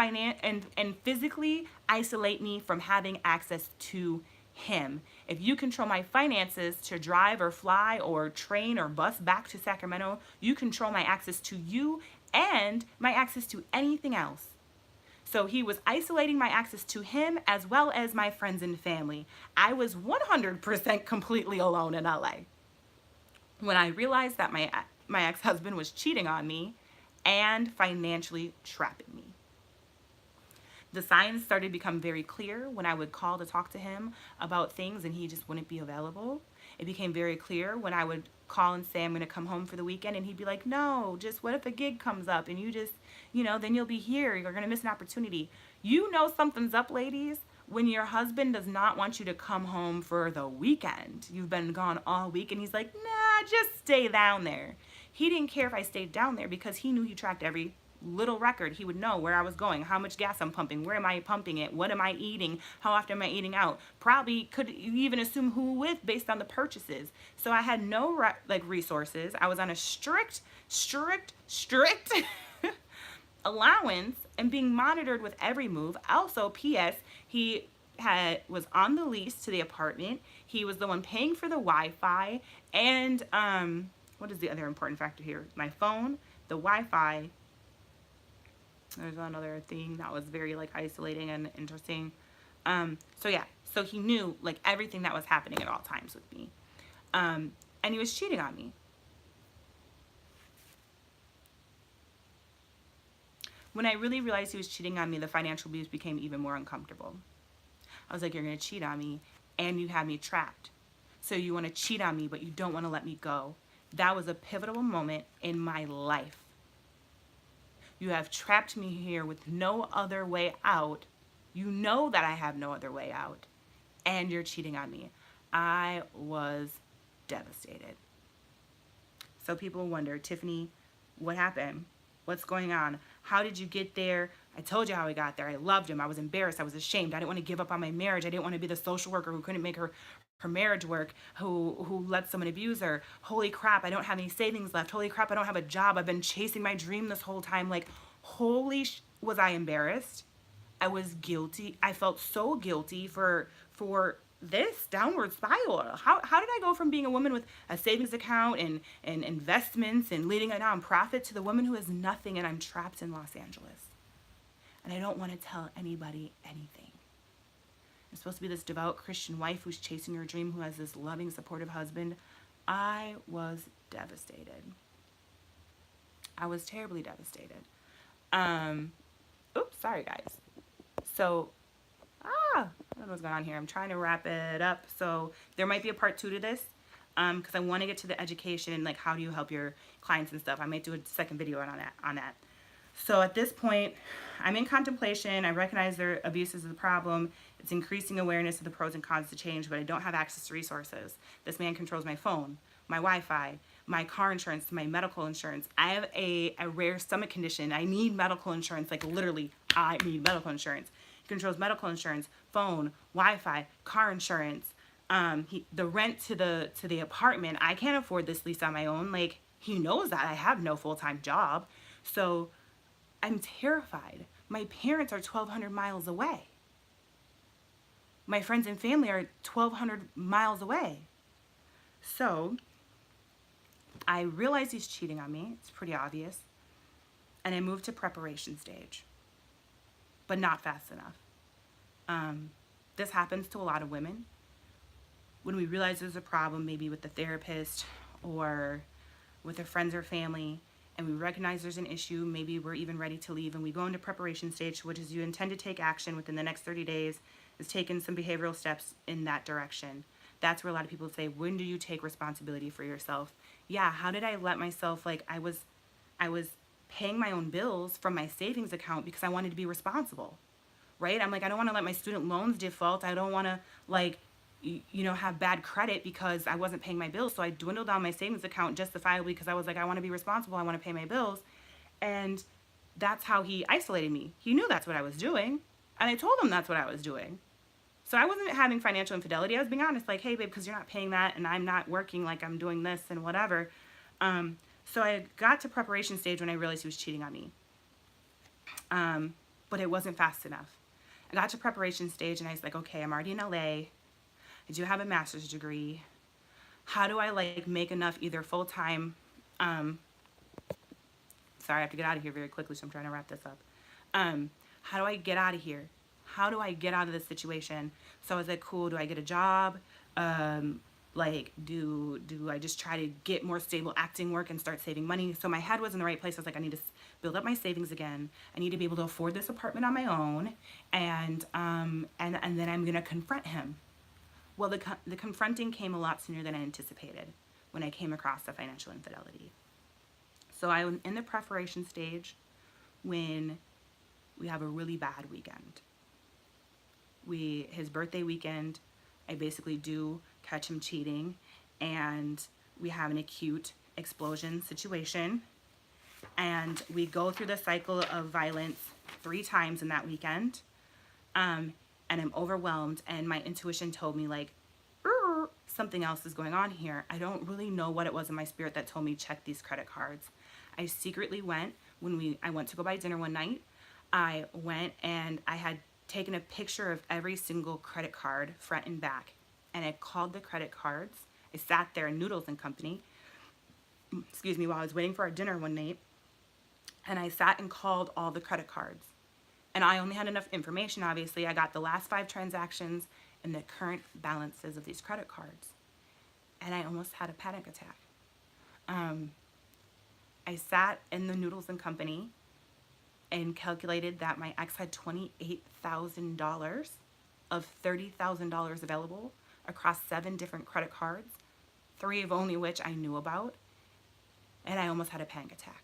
physically isolate me from having access to him. If you control my finances to drive or fly or train or bus back to Sacramento, you control my access to you and my access to anything else. So he was isolating my access to him as well as my friends and family. I was 100% completely alone in LA. When I realized that my ex-husband was cheating on me and financially trapping me. The signs started to become very clear when I would call to talk to him about things and he just wouldn't be available. It became very clear when I would call and say I'm going to come home for the weekend and he'd be like, no, just what if a gig comes up and you just, then you'll be here. You're going to miss an opportunity. You know something's up, ladies, when your husband does not want you to come home for the weekend. You've been gone all week and he's like, nah, just stay down there. He didn't care if I stayed down there because he knew he tracked every little record. He would know where I was going, how much gas I'm pumping, where am I pumping it, what am I eating, how often am I eating out. Probably could even assume who with based on the purchases. So I had no resources. I was on a strict allowance and being monitored with every move. Also, P.S. he was on the lease to the apartment. He was the one paying for the Wi-Fi, and what is the other important factor here? My phone, the Wi-Fi. There's another thing that was very like isolating and interesting. So yeah, so he knew like everything that was happening at all times with me, and he was cheating on me. When I really realized he was cheating on me, the financial abuse became even more uncomfortable. I was like, you're gonna cheat on me, and you have me trapped. So you want to cheat on me, but you don't want to let me go. That was a pivotal moment in my life. You have trapped me here with no other way out. You know that I have no other way out, and you're cheating on me. I was devastated. So people wonder, Tiffany, what happened? What's going on? How did you get there? I told you how I got there. I loved him. I was embarrassed. I was ashamed. I didn't want to give up on my marriage. I didn't want to be the social worker who couldn't make her marriage work, who let someone abuse her. Holy crap, I don't have any savings left. Holy crap, I don't have a job. I've been chasing my dream this whole time. Like, was I embarrassed? I was guilty. I felt so guilty for this downward spiral. How did I go from being a woman with a savings account and investments and leading a nonprofit to the woman who has nothing, and I'm trapped in Los Angeles? And I don't want to tell anybody anything. I'm supposed to be this devout Christian wife who's chasing her dream, who has this loving, supportive husband. I was devastated. I was terribly devastated. Oops, sorry guys. So, I don't know what's going on here. I'm trying to wrap it up. So there might be a part 2 to this, because I want to get to the education and like how do you help your clients and stuff. I might do a second video on that. So at this point, I'm in contemplation. I recognize their abuse is the problem. It's increasing awareness of the pros and cons to change, but I don't have access to resources. This man controls my phone, my Wi-Fi, my car insurance, my medical insurance. I have a rare stomach condition. I need medical insurance. Like literally, I need medical insurance. He controls medical insurance, phone, Wi-Fi, car insurance, the rent to the apartment. I can't afford this lease on my own. Like, he knows that I have no full-time job. So I'm terrified. My parents are 1,200 miles away. My friends and family are 1,200 miles away. So I realize he's cheating on me. It's pretty obvious. And I moved to preparation stage, but not fast enough. This happens to a lot of women. When we realize there's a problem, maybe with the therapist or with their friends or family, and we recognize there's an issue, maybe we're even ready to leave, and we go into preparation stage, which is you intend to take action within the next 30 days, is taking some behavioral steps in that direction. That's where a lot of people say, when do you take responsibility for yourself? Yeah, how did I let myself, like, I was paying my own bills from my savings account because I wanted to be responsible, right? I'm like, I don't want to let my student loans default. I don't want to, like, have bad credit because I wasn't paying my bills. So I dwindled down my savings account justifiably because I was like, I want to be responsible. I want to pay my bills. And that's how he isolated me. He knew that's what I was doing. And I told him that's what I was doing. So I wasn't having financial infidelity. I was being honest, like, hey, babe, because you're not paying that and I'm not working, like I'm doing this and whatever. So I got to preparation stage when I realized he was cheating on me. But it wasn't fast enough. I got to preparation stage and I was like, okay, I'm already in LA. I do have a master's degree. How do I like make enough either full-time, sorry, I have to get out of here very quickly, so I'm trying to wrap this up. How do I get out of here? How do I get out of this situation? So I was like, cool, do I get a job? Like, do I just try to get more stable acting work and start saving money? So my head was in the right place. I was like, I need to build up my savings again. I need to be able to afford this apartment on my own. And then I'm gonna confront him. Well, the confronting came a lot sooner than I anticipated when I came across the financial infidelity. So I was in the preparation stage when we have a really bad weekend. His birthday weekend, I basically do catch him cheating, and we have an acute explosion situation, and we go through the cycle of violence 3 times in that weekend. And I'm overwhelmed, and my intuition told me, like, something else is going on here. I don't really know what it was in my spirit that told me check these credit cards. I secretly went I went to go buy dinner one night. I went and I had taken a picture of every single credit card front and back, and I called the credit cards. I sat there in Noodles and Company, excuse me, while I was waiting for our dinner one night, and I sat and called all the credit cards. And I only had enough information, obviously. I got the last 5 transactions and the current balances of these credit cards. And I almost had a panic attack. I sat in the Noodles and Company and calculated that my ex had $28,000 of $30,000 available across 7 different credit cards, 3 of only which I knew about, and I almost had a panic attack.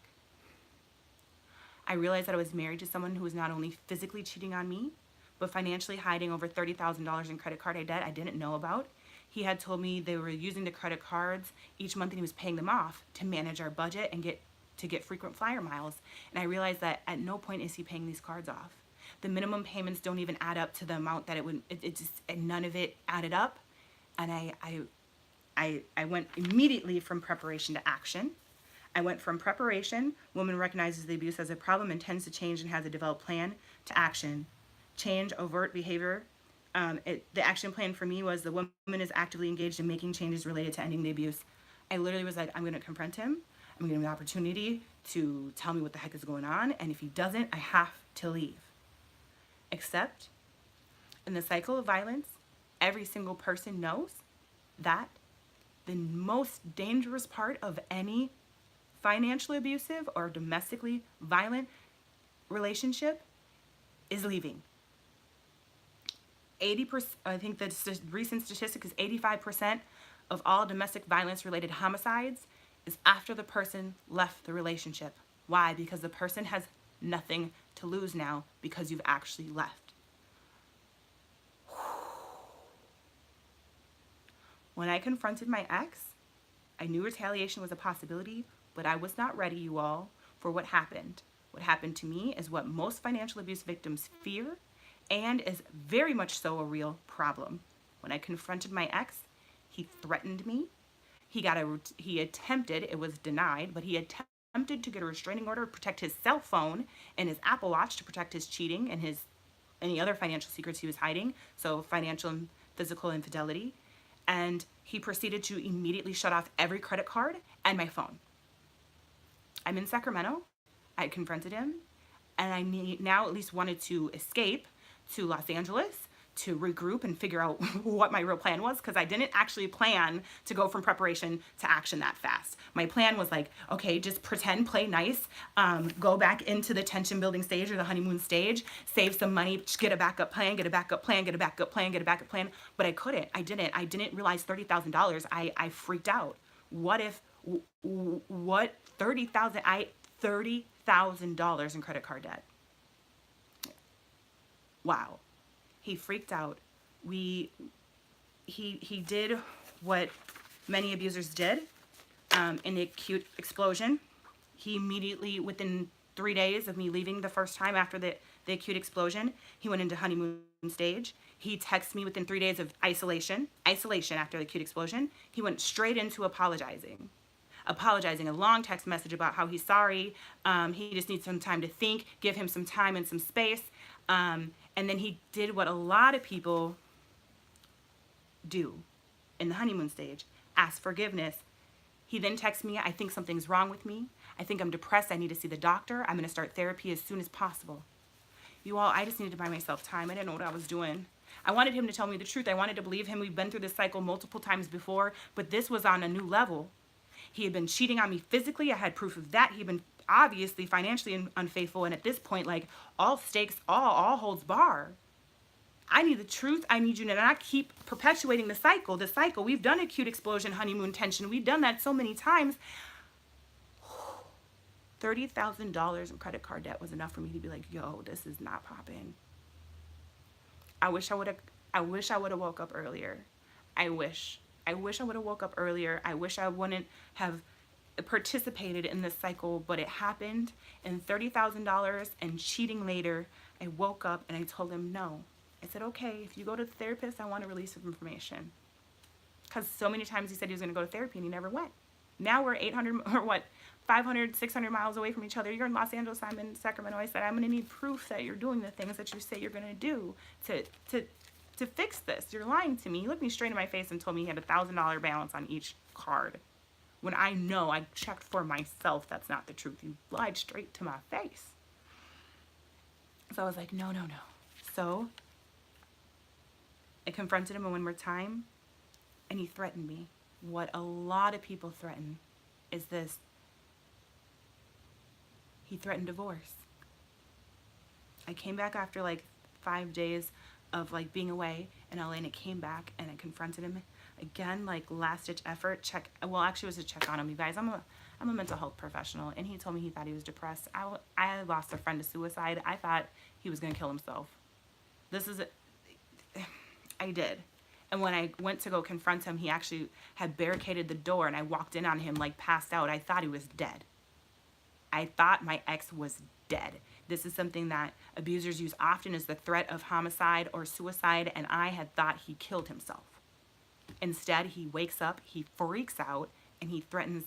I realized that I was married to someone who was not only physically cheating on me, but financially hiding over $30,000 in credit card debt I didn't know about. He had told me they were using the credit cards each month and he was paying them off to manage our budget and get frequent flyer miles. And I realized that at no point is he paying these cards off. The minimum payments don't even add up to the amount that it just, and none of it added up. And I went immediately from preparation to action. I went from preparation, woman recognizes the abuse as a problem, intends to change and has a developed plan, to action. Change, overt behavior. The action plan for me was the woman is actively engaged in making changes related to ending the abuse. I literally was like, I'm going to confront him. I'm going to give him the opportunity to tell me what the heck is going on. And if he doesn't, I have to leave. Except in the cycle of violence, every single person knows that the most dangerous part of any financially abusive or domestically violent relationship is leaving. 80%, I think the recent statistic is 85% of all domestic violence related homicides is after the person left the relationship. Why? Because the person has nothing to lose now because you've actually left. When I confronted my ex, I knew retaliation was a possibility, but I was not ready, you all, for what happened. What happened to me is what most financial abuse victims fear and is very much so a real problem. When I confronted my ex, he threatened me. He attempted, it was denied, but he attempted to get a restraining order to protect his cell phone and his Apple Watch to protect his cheating and any other financial secrets he was hiding, so financial and physical infidelity. And he proceeded to immediately shut off every credit card and my phone. I'm in Sacramento. I confronted him, and I now at least wanted to escape to Los Angeles to regroup and figure out what my real plan was, because I didn't actually plan to go from preparation to action that fast. My plan was like, okay, just pretend, play nice, go back into the tension building stage or the honeymoon stage, save some money, just get a backup plan, get a backup plan, get a backup plan, get a backup plan. But I couldn't. I didn't realize $30,000. I freaked out. What $30,000 in credit card debt. Wow. He freaked out. He did what many abusers did in the acute explosion. He immediately, within 3 days of me leaving the first time after the acute explosion, he went into honeymoon stage. He texted me within 3 days of isolation after the acute explosion. He went straight into apologizing, a long text message about how he's sorry. He just needs some time to think, give him some time and some space. And then he did what a lot of people do in the honeymoon stage, ask forgiveness. He then texts me, I think something's wrong with me. I think I'm depressed. I need to see the doctor. I'm going to start therapy as soon as possible. You all, I just needed to buy myself time. I didn't know what I was doing. I wanted him to tell me the truth. I wanted to believe him. We've been through this cycle multiple times before, but this was on a new level. He had been cheating on me physically. I had proof of that. He'd been obviously financially unfaithful, and at this point, like, all stakes, all holds bar. I need the truth. I need you to not keep perpetuating the cycle. We've done acute explosion, honeymoon tension. We've done that so many times. $30,000 in credit card debt was enough for me to be like, yo, this is not popping. I wish I would have woke up earlier. I wish I would have woke up earlier. I wish I wouldn't have participated in this cycle, but it happened. And $30,000 and cheating later, I woke up and I told him no. I said, okay, if you go to the therapist, I want a release of information. because so many times he said he was going to go to therapy and he never went. Now we're 800 or what, 500, 600 miles away from each other. You're in Los Angeles, I'm in Sacramento. I said, I'm going to need proof that you're doing the things that you say you're going to do to fix this. You're lying to me. He looked me straight in my face and told me he had $1,000 balance on each card. When I know, I checked for myself, that's not the truth. You lied straight to my face. So I was like, no, no, no. So I confronted him one more time, and he threatened me. What a lot of people threaten is this. He threatened divorce. I came back after like 5 days of like being away in LA, and I came back and I confronted him again, like last ditch effort. Well, actually it was a check on him, you guys. I'm a mental health professional, and he told me he thought he was depressed. I lost a friend to suicide. I thought he was gonna kill himself. I did. And when I went to go confront him, he actually had barricaded the door, and I walked in on him like passed out. I thought he was dead. I thought my ex was dead. This is something that abusers use often, is the threat of homicide or suicide, and I had thought he killed himself. Instead, he wakes up, he freaks out, and he threatens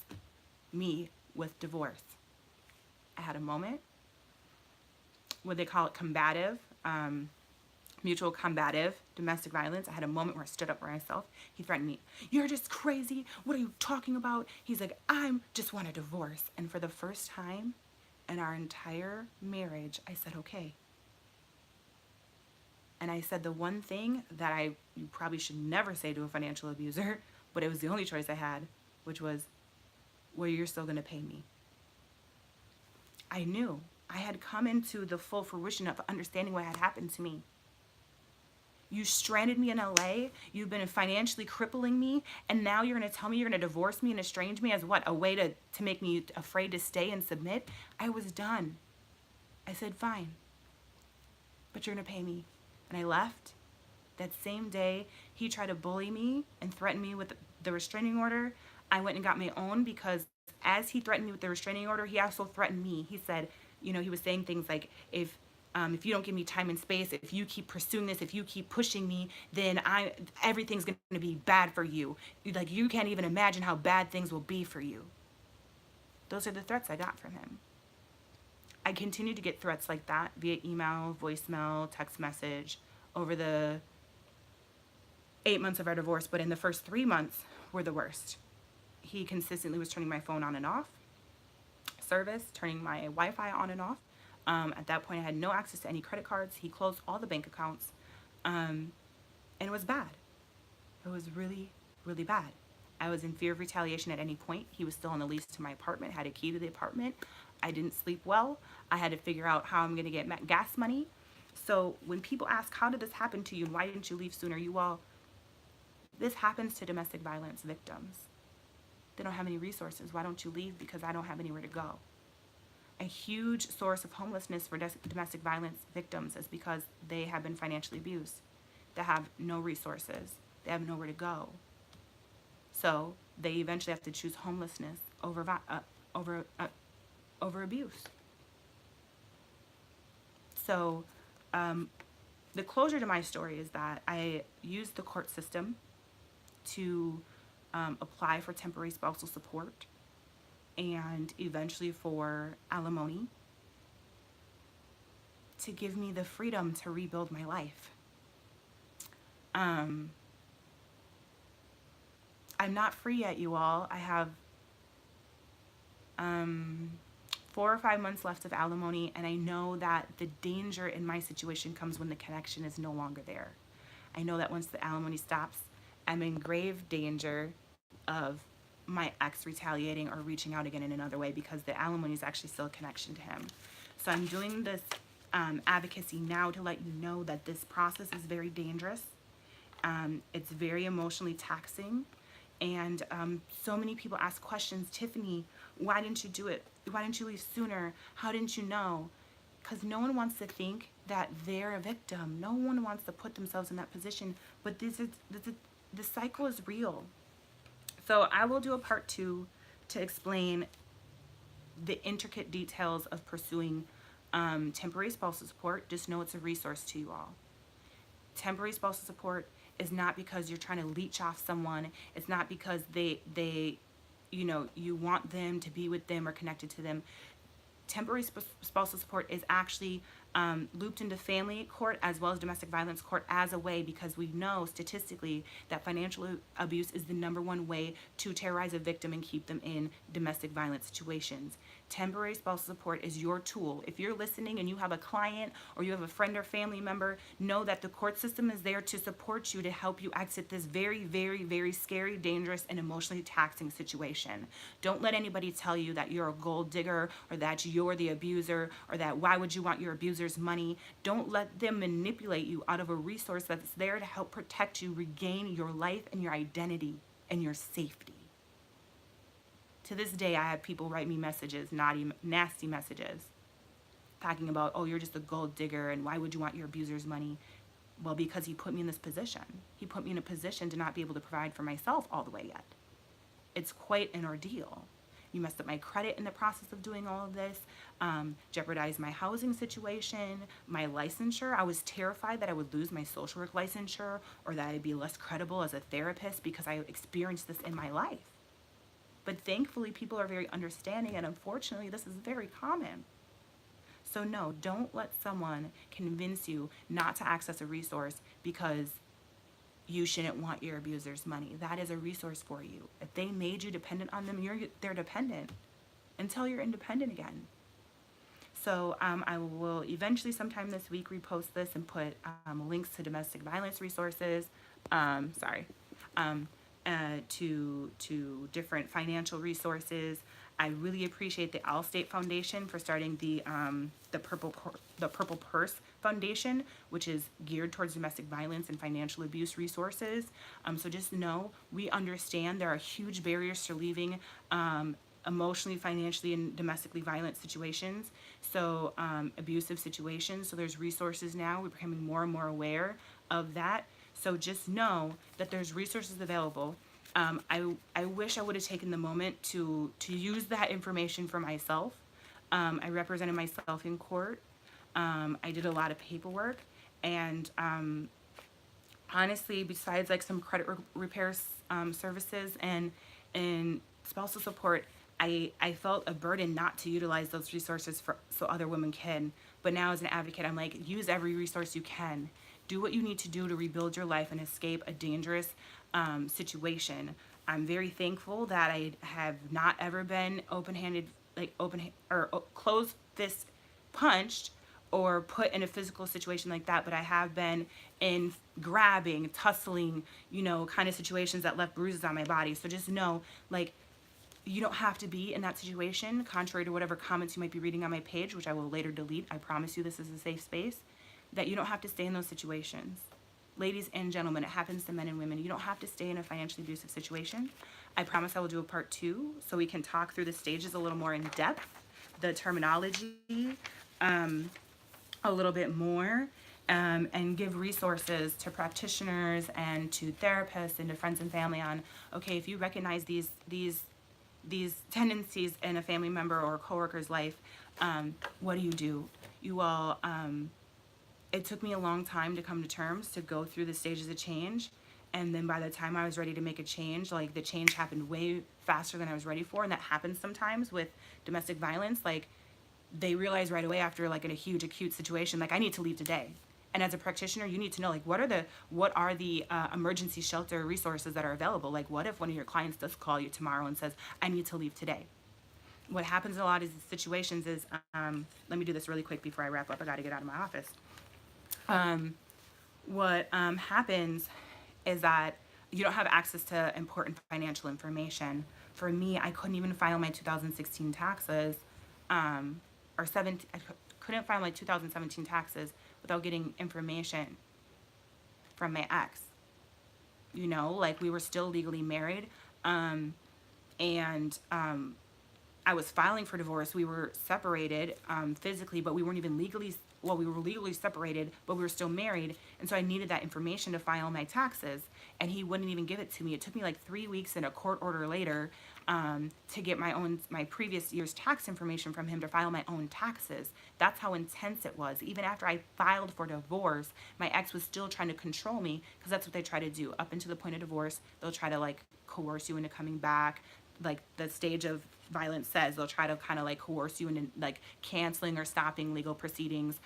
me with divorce. I had a moment, what they call it, combative, mutual combative domestic violence. I had a moment where I stood up for myself. He threatened me. You're just crazy. What are you talking about? He's like, I just want a divorce. And for the first time in our entire marriage, I said, okay. And I said the one thing that you probably should never say to a financial abuser, but it was the only choice I had, which was, well, you're still going to pay me. I knew. I had come into the full fruition of understanding what had happened to me. You stranded me in LA, you've been financially crippling me, and now you're going to tell me you're going to divorce me and estrange me as what? A way to make me afraid to stay and submit? I was done. I said, fine, but you're going to pay me. And I left. That same day, he tried to bully me and threaten me with the restraining order. I went and got my own, because as he threatened me with the restraining order, he also threatened me. He said, he was saying things like, if you don't give me time and space, if you keep pursuing this, if you keep pushing me, then everything's going to be bad for you. Like, you can't even imagine how bad things will be for you. Those are the threats I got from him. I continued to get threats like that via email, voicemail, text message over the 8 months of our divorce, but in the first 3 months were the worst. He consistently was turning my phone on and off, service, turning my Wi-Fi on and off. At that point, I had no access to any credit cards. He closed all the bank accounts, and it was bad. It was really, really bad. I was in fear of retaliation at any point. He was still on the lease to my apartment, had a key to the apartment. I didn't sleep well. I had to figure out how I'm going to get gas money. So when people ask, how did this happen to you, and why didn't you leave sooner? This happens to domestic violence victims. They don't have any resources. Why don't you leave? Because I don't have anywhere to go. A huge source of homelessness for domestic violence victims is because they have been financially abused. They have no resources. They have nowhere to go. So they eventually have to choose homelessness over abuse. So the closure to my story is that I used the court system to apply for temporary spousal support and eventually for alimony to give me the freedom to rebuild my life. I'm not free yet, you all. I have 4 or 5 months left of alimony, and I know that the danger in my situation comes when the connection is no longer there. I know that once the alimony stops, I'm in grave danger of my ex retaliating or reaching out again in another way, because the alimony is actually still a connection to him. So I'm doing this advocacy now to let you know that this process is very dangerous. It's very emotionally taxing. And so many people ask questions, Tiffany, why didn't you do it? Why didn't you leave sooner? How didn't you know? Because no one wants to think that they're a victim. No one wants to put themselves in that position. But the cycle is real. So I will do a part 2 to explain the intricate details of pursuing temporary spousal support. Just know it's a resource to you all. Temporary spousal support is not because you're trying to leech off someone. It's not because they you want them to be with them or connected to them. Temporary spousal support is actually looped into family court as well as domestic violence court as a way, because we know statistically that financial abuse is the #1 way to terrorize a victim and keep them in domestic violence situations. Temporary spousal support is your tool. If you're listening and you have a client or you have a friend or family member, know that the court system is there to support you, to help you exit this very, very, very scary, dangerous, and emotionally taxing situation. Don't let anybody tell you that you're a gold digger or that you're the abuser or that why would you want your abuser's money. Don't let them manipulate you out of a resource that's there to help protect you, regain your life and your identity and your safety. To this day, I have people write me messages, naughty, nasty messages, talking about, oh, you're just a gold digger and why would you want your abuser's money? Well, because he put me in this position. He put me in a position to not be able to provide for myself all the way yet. It's quite an ordeal. You messed up my credit in the process of doing all of this, jeopardized my housing situation, my licensure. I was terrified that I would lose my social work licensure or that I'd be less credible as a therapist because I experienced this in my life. But thankfully, people are very understanding, and unfortunately, this is very common. So no, don't let someone convince you not to access a resource because you shouldn't want your abuser's money. That is a resource for you. If they made you dependent on them, they're dependent until you're independent again. So I will eventually sometime this week repost this and put links to domestic violence resources. To different financial resources. I really appreciate the Allstate Foundation for starting the Purple Purse Foundation, which is geared towards domestic violence and financial abuse resources. So just know we understand there are huge barriers to leaving emotionally, financially, and domestically violent situations. So abusive situations. So there's resources now. We're becoming more and more aware of that. So just know that there's resources available. I wish I would have taken the moment to use that information for myself. I represented myself in court. I did a lot of paperwork. And honestly, besides like some credit repair services and spousal support, I felt a burden not to utilize those resources so other women can. But now as an advocate, I'm like, use every resource you can. Do what you need to do to rebuild your life and escape a dangerous situation. I'm very thankful that I have not ever been closed fist punched or put in a physical situation like that, but I have been in grabbing, tussling, kind of situations that left bruises on my body. So just know, like, you don't have to be in that situation, contrary to whatever comments you might be reading on my page, which I will later delete. I promise you this is a safe space, that you don't have to stay in those situations. Ladies and gentlemen, it happens to men and women. You don't have to stay in a financially abusive situation. I promise I will do a part 2 so we can talk through the stages a little more in depth, the terminology a little bit more, and give resources to practitioners and to therapists and to friends and family on, okay, if you recognize these tendencies in a family member or a coworker's life, what do? You all, it took me a long time to come to terms, to go through the stages of change. And then by the time I was ready to make a change, like the change happened way faster than I was ready for. And that happens sometimes with domestic violence. Like they realize right away after like in a huge acute situation, like I need to leave today. And as a practitioner, you need to know like what are the emergency shelter resources that are available. Like what if one of your clients does call you tomorrow and says, I need to leave today? What happens in a lot of situations is, let me do this really quick before I wrap up. I got to get out of my office. What happens is that you don't have access to important financial information. For me, I couldn't even file my 2016 taxes, I couldn't file my 2017 taxes without getting information from my ex. Like we were still legally married, and I was filing for divorce. We were separated physically, but we weren't even legally, well, we were legally separated, but we were still married. And so I needed that information to file my taxes. And he wouldn't even give it to me. It took me like 3 weeks and a court order later to get my previous year's tax information from him to file my own taxes. That's how intense it was. Even after I filed for divorce, my ex was still trying to control me, because that's what they try to do. Up until the point of divorce, they'll try to like coerce you into coming back. Like the stage of violence says, they'll try to kind of like coerce you into like canceling or stopping legal proceedings.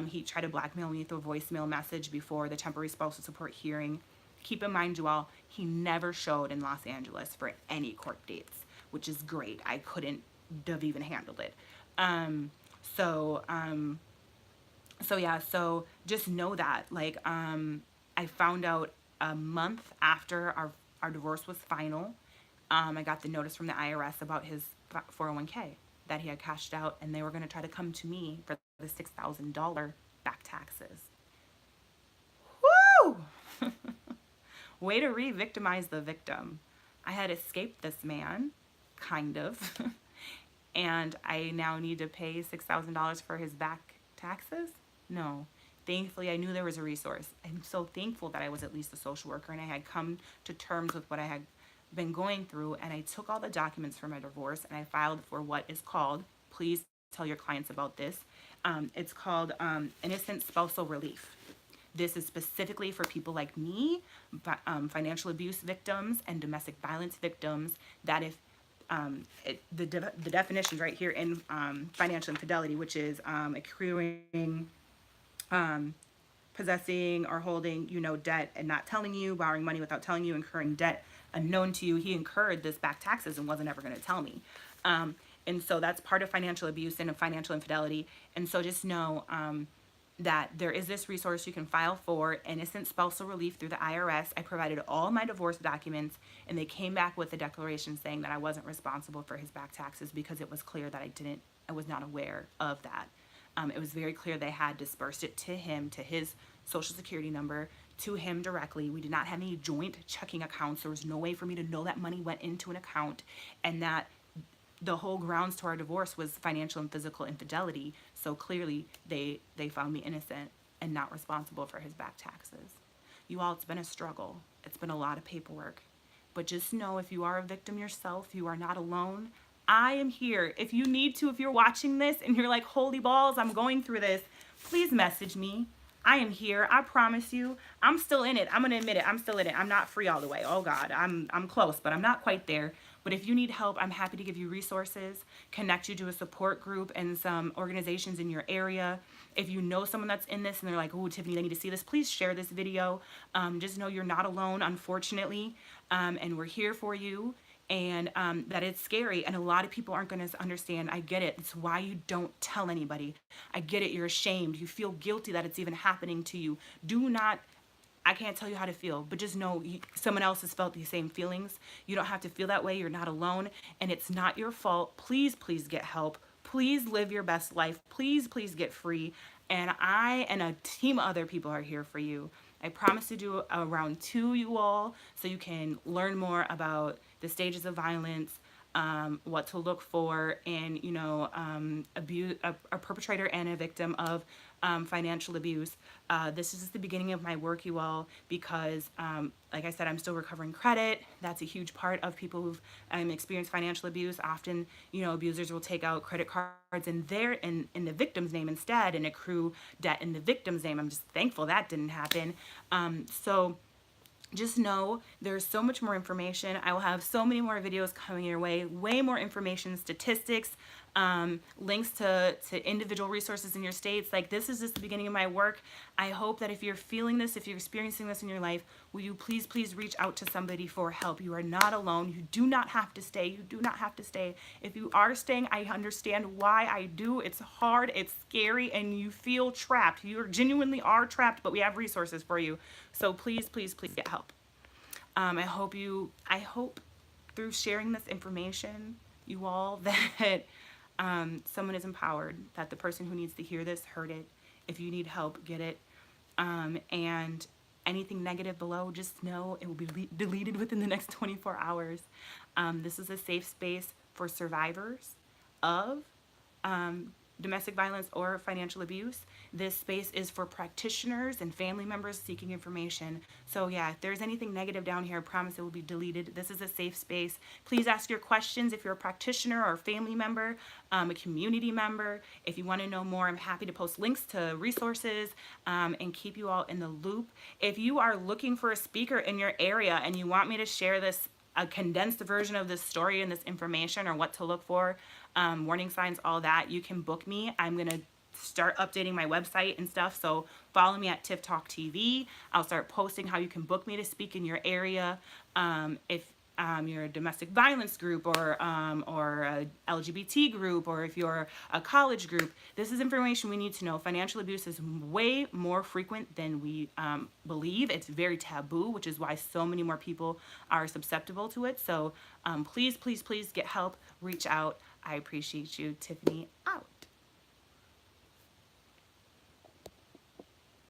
He tried to blackmail me through a voicemail message before the temporary spousal support hearing. Keep in mind, you all, he never showed in Los Angeles for any court dates, which is great. I couldn't have even handled it. Um, so, um, so yeah, so just know that, like, I found out a month after our divorce was final. I got the notice from the IRS about his 401k that he had cashed out, and they were going to try to come to me for the $6,000 back taxes. Woo! Way to re-victimize the victim. I had escaped this man, kind of, and I now need to pay $6,000 for his back taxes? No. Thankfully, I knew there was a resource. I'm so thankful that I was at least a social worker and I had come to terms with what I had been going through, and I took all the documents for my divorce and I filed for what is called, please tell your clients about this, it's called innocent spousal relief. This is specifically for people like me, financial abuse victims and domestic violence victims, that if the definitions right here in financial infidelity, which is accruing, possessing or holding, debt and not telling you, borrowing money without telling you, incurring debt unknown to you. He incurred this back taxes and wasn't ever going to tell me. And so that's part of financial abuse and financial infidelity. And so just know that there is this resource you can file for, innocent spousal relief, through the IRS. I provided all my divorce documents, and they came back with a declaration saying that I wasn't responsible for his back taxes because it was clear that I was not aware of that. It was very clear they had dispersed it to him, to his social security number, to him directly. We did not have any joint checking accounts. There was no way for me to know that money went into an account, and that the whole grounds to our divorce was financial and physical infidelity. So clearly they found me innocent and not responsible for his back taxes. You all, it's been a struggle. It's been a lot of paperwork. But just know, if you are a victim yourself, you are not alone. I am here. If you need to, if you're watching this and you're like, holy balls, I'm going through this, please message me. I am here. I promise you. I'm still in it. I'm going to admit it. I'm still in it. I'm not free all the way. Oh God, I'm close, but I'm not quite there. But if you need help, I'm happy to give you resources, connect you to a support group and some organizations in your area. If you know someone that's in this and they're like, oh, Tiffany, they need to see this, please share this video. Just know you're not alone, unfortunately, and we're here for you. And that it's scary, and a lot of people aren't going to understand. I get it. It's why you don't tell anybody. I get it. You're ashamed. You feel guilty that it's even happening to you. Do not, I can't tell you how to feel, but just know someone else has felt these same feelings. You don't have to feel that way. You're not alone, and it's not your fault. Please, please get help. Please live your best life. Please, please get free. And I and a team of other people are here for you. I promise to do a round 2, you all, so you can learn more about the stages of violence, what to look for in, abuse, a perpetrator and a victim of financial abuse. This is just the beginning of my work, you all, because, like I said, I'm still recovering credit. That's a huge part of people who've experienced financial abuse. Often, abusers will take out credit cards in the victim's name instead and accrue debt in the victim's name. I'm just thankful that didn't happen. So just know there's so much more information. I will have so many more videos coming your way more information, statistics, links to individual resources in your states. Like, this is just the beginning of my work. I hope that if you're feeling this, if you're experiencing this in your life, will you please, please reach out to somebody for help. You are not alone. You do not have to stay. You do not have to stay. If you are staying, I understand why. I do. It's hard, it's scary, and you feel trapped. You genuinely are trapped, but we have resources for you. So please, please, please get help. I hope through sharing this information, you all, that someone is empowered, that the person who needs to hear this heard it. If you need help, get it. And anything negative below, just know it will be deleted within the next 24 hours. This is a safe space for survivors, of domestic violence or financial abuse. This space is for practitioners and family members seeking information. So yeah, if there's anything negative down here, I promise it will be deleted. This is a safe space. Please ask your questions if you're a practitioner or a family member, a community member. If you want to know more, I'm happy to post links to resources and keep you all in the loop. If you are looking for a speaker in your area and you want me to share this, a condensed version of this story and this information, or what to look for, warning signs, all that, you can book me. I'm going to start updating my website and stuff, so follow me at Tiff Talk TV. I'll start posting how you can book me to speak in your area. If you're a domestic violence group, or a LGBT group, or if you're a college group, this is information we need to know. Financial abuse is way more frequent than we believe. It's very taboo, which is why so many more people are susceptible to it. So please, please, please get help. Reach out. I appreciate you, Tiffany.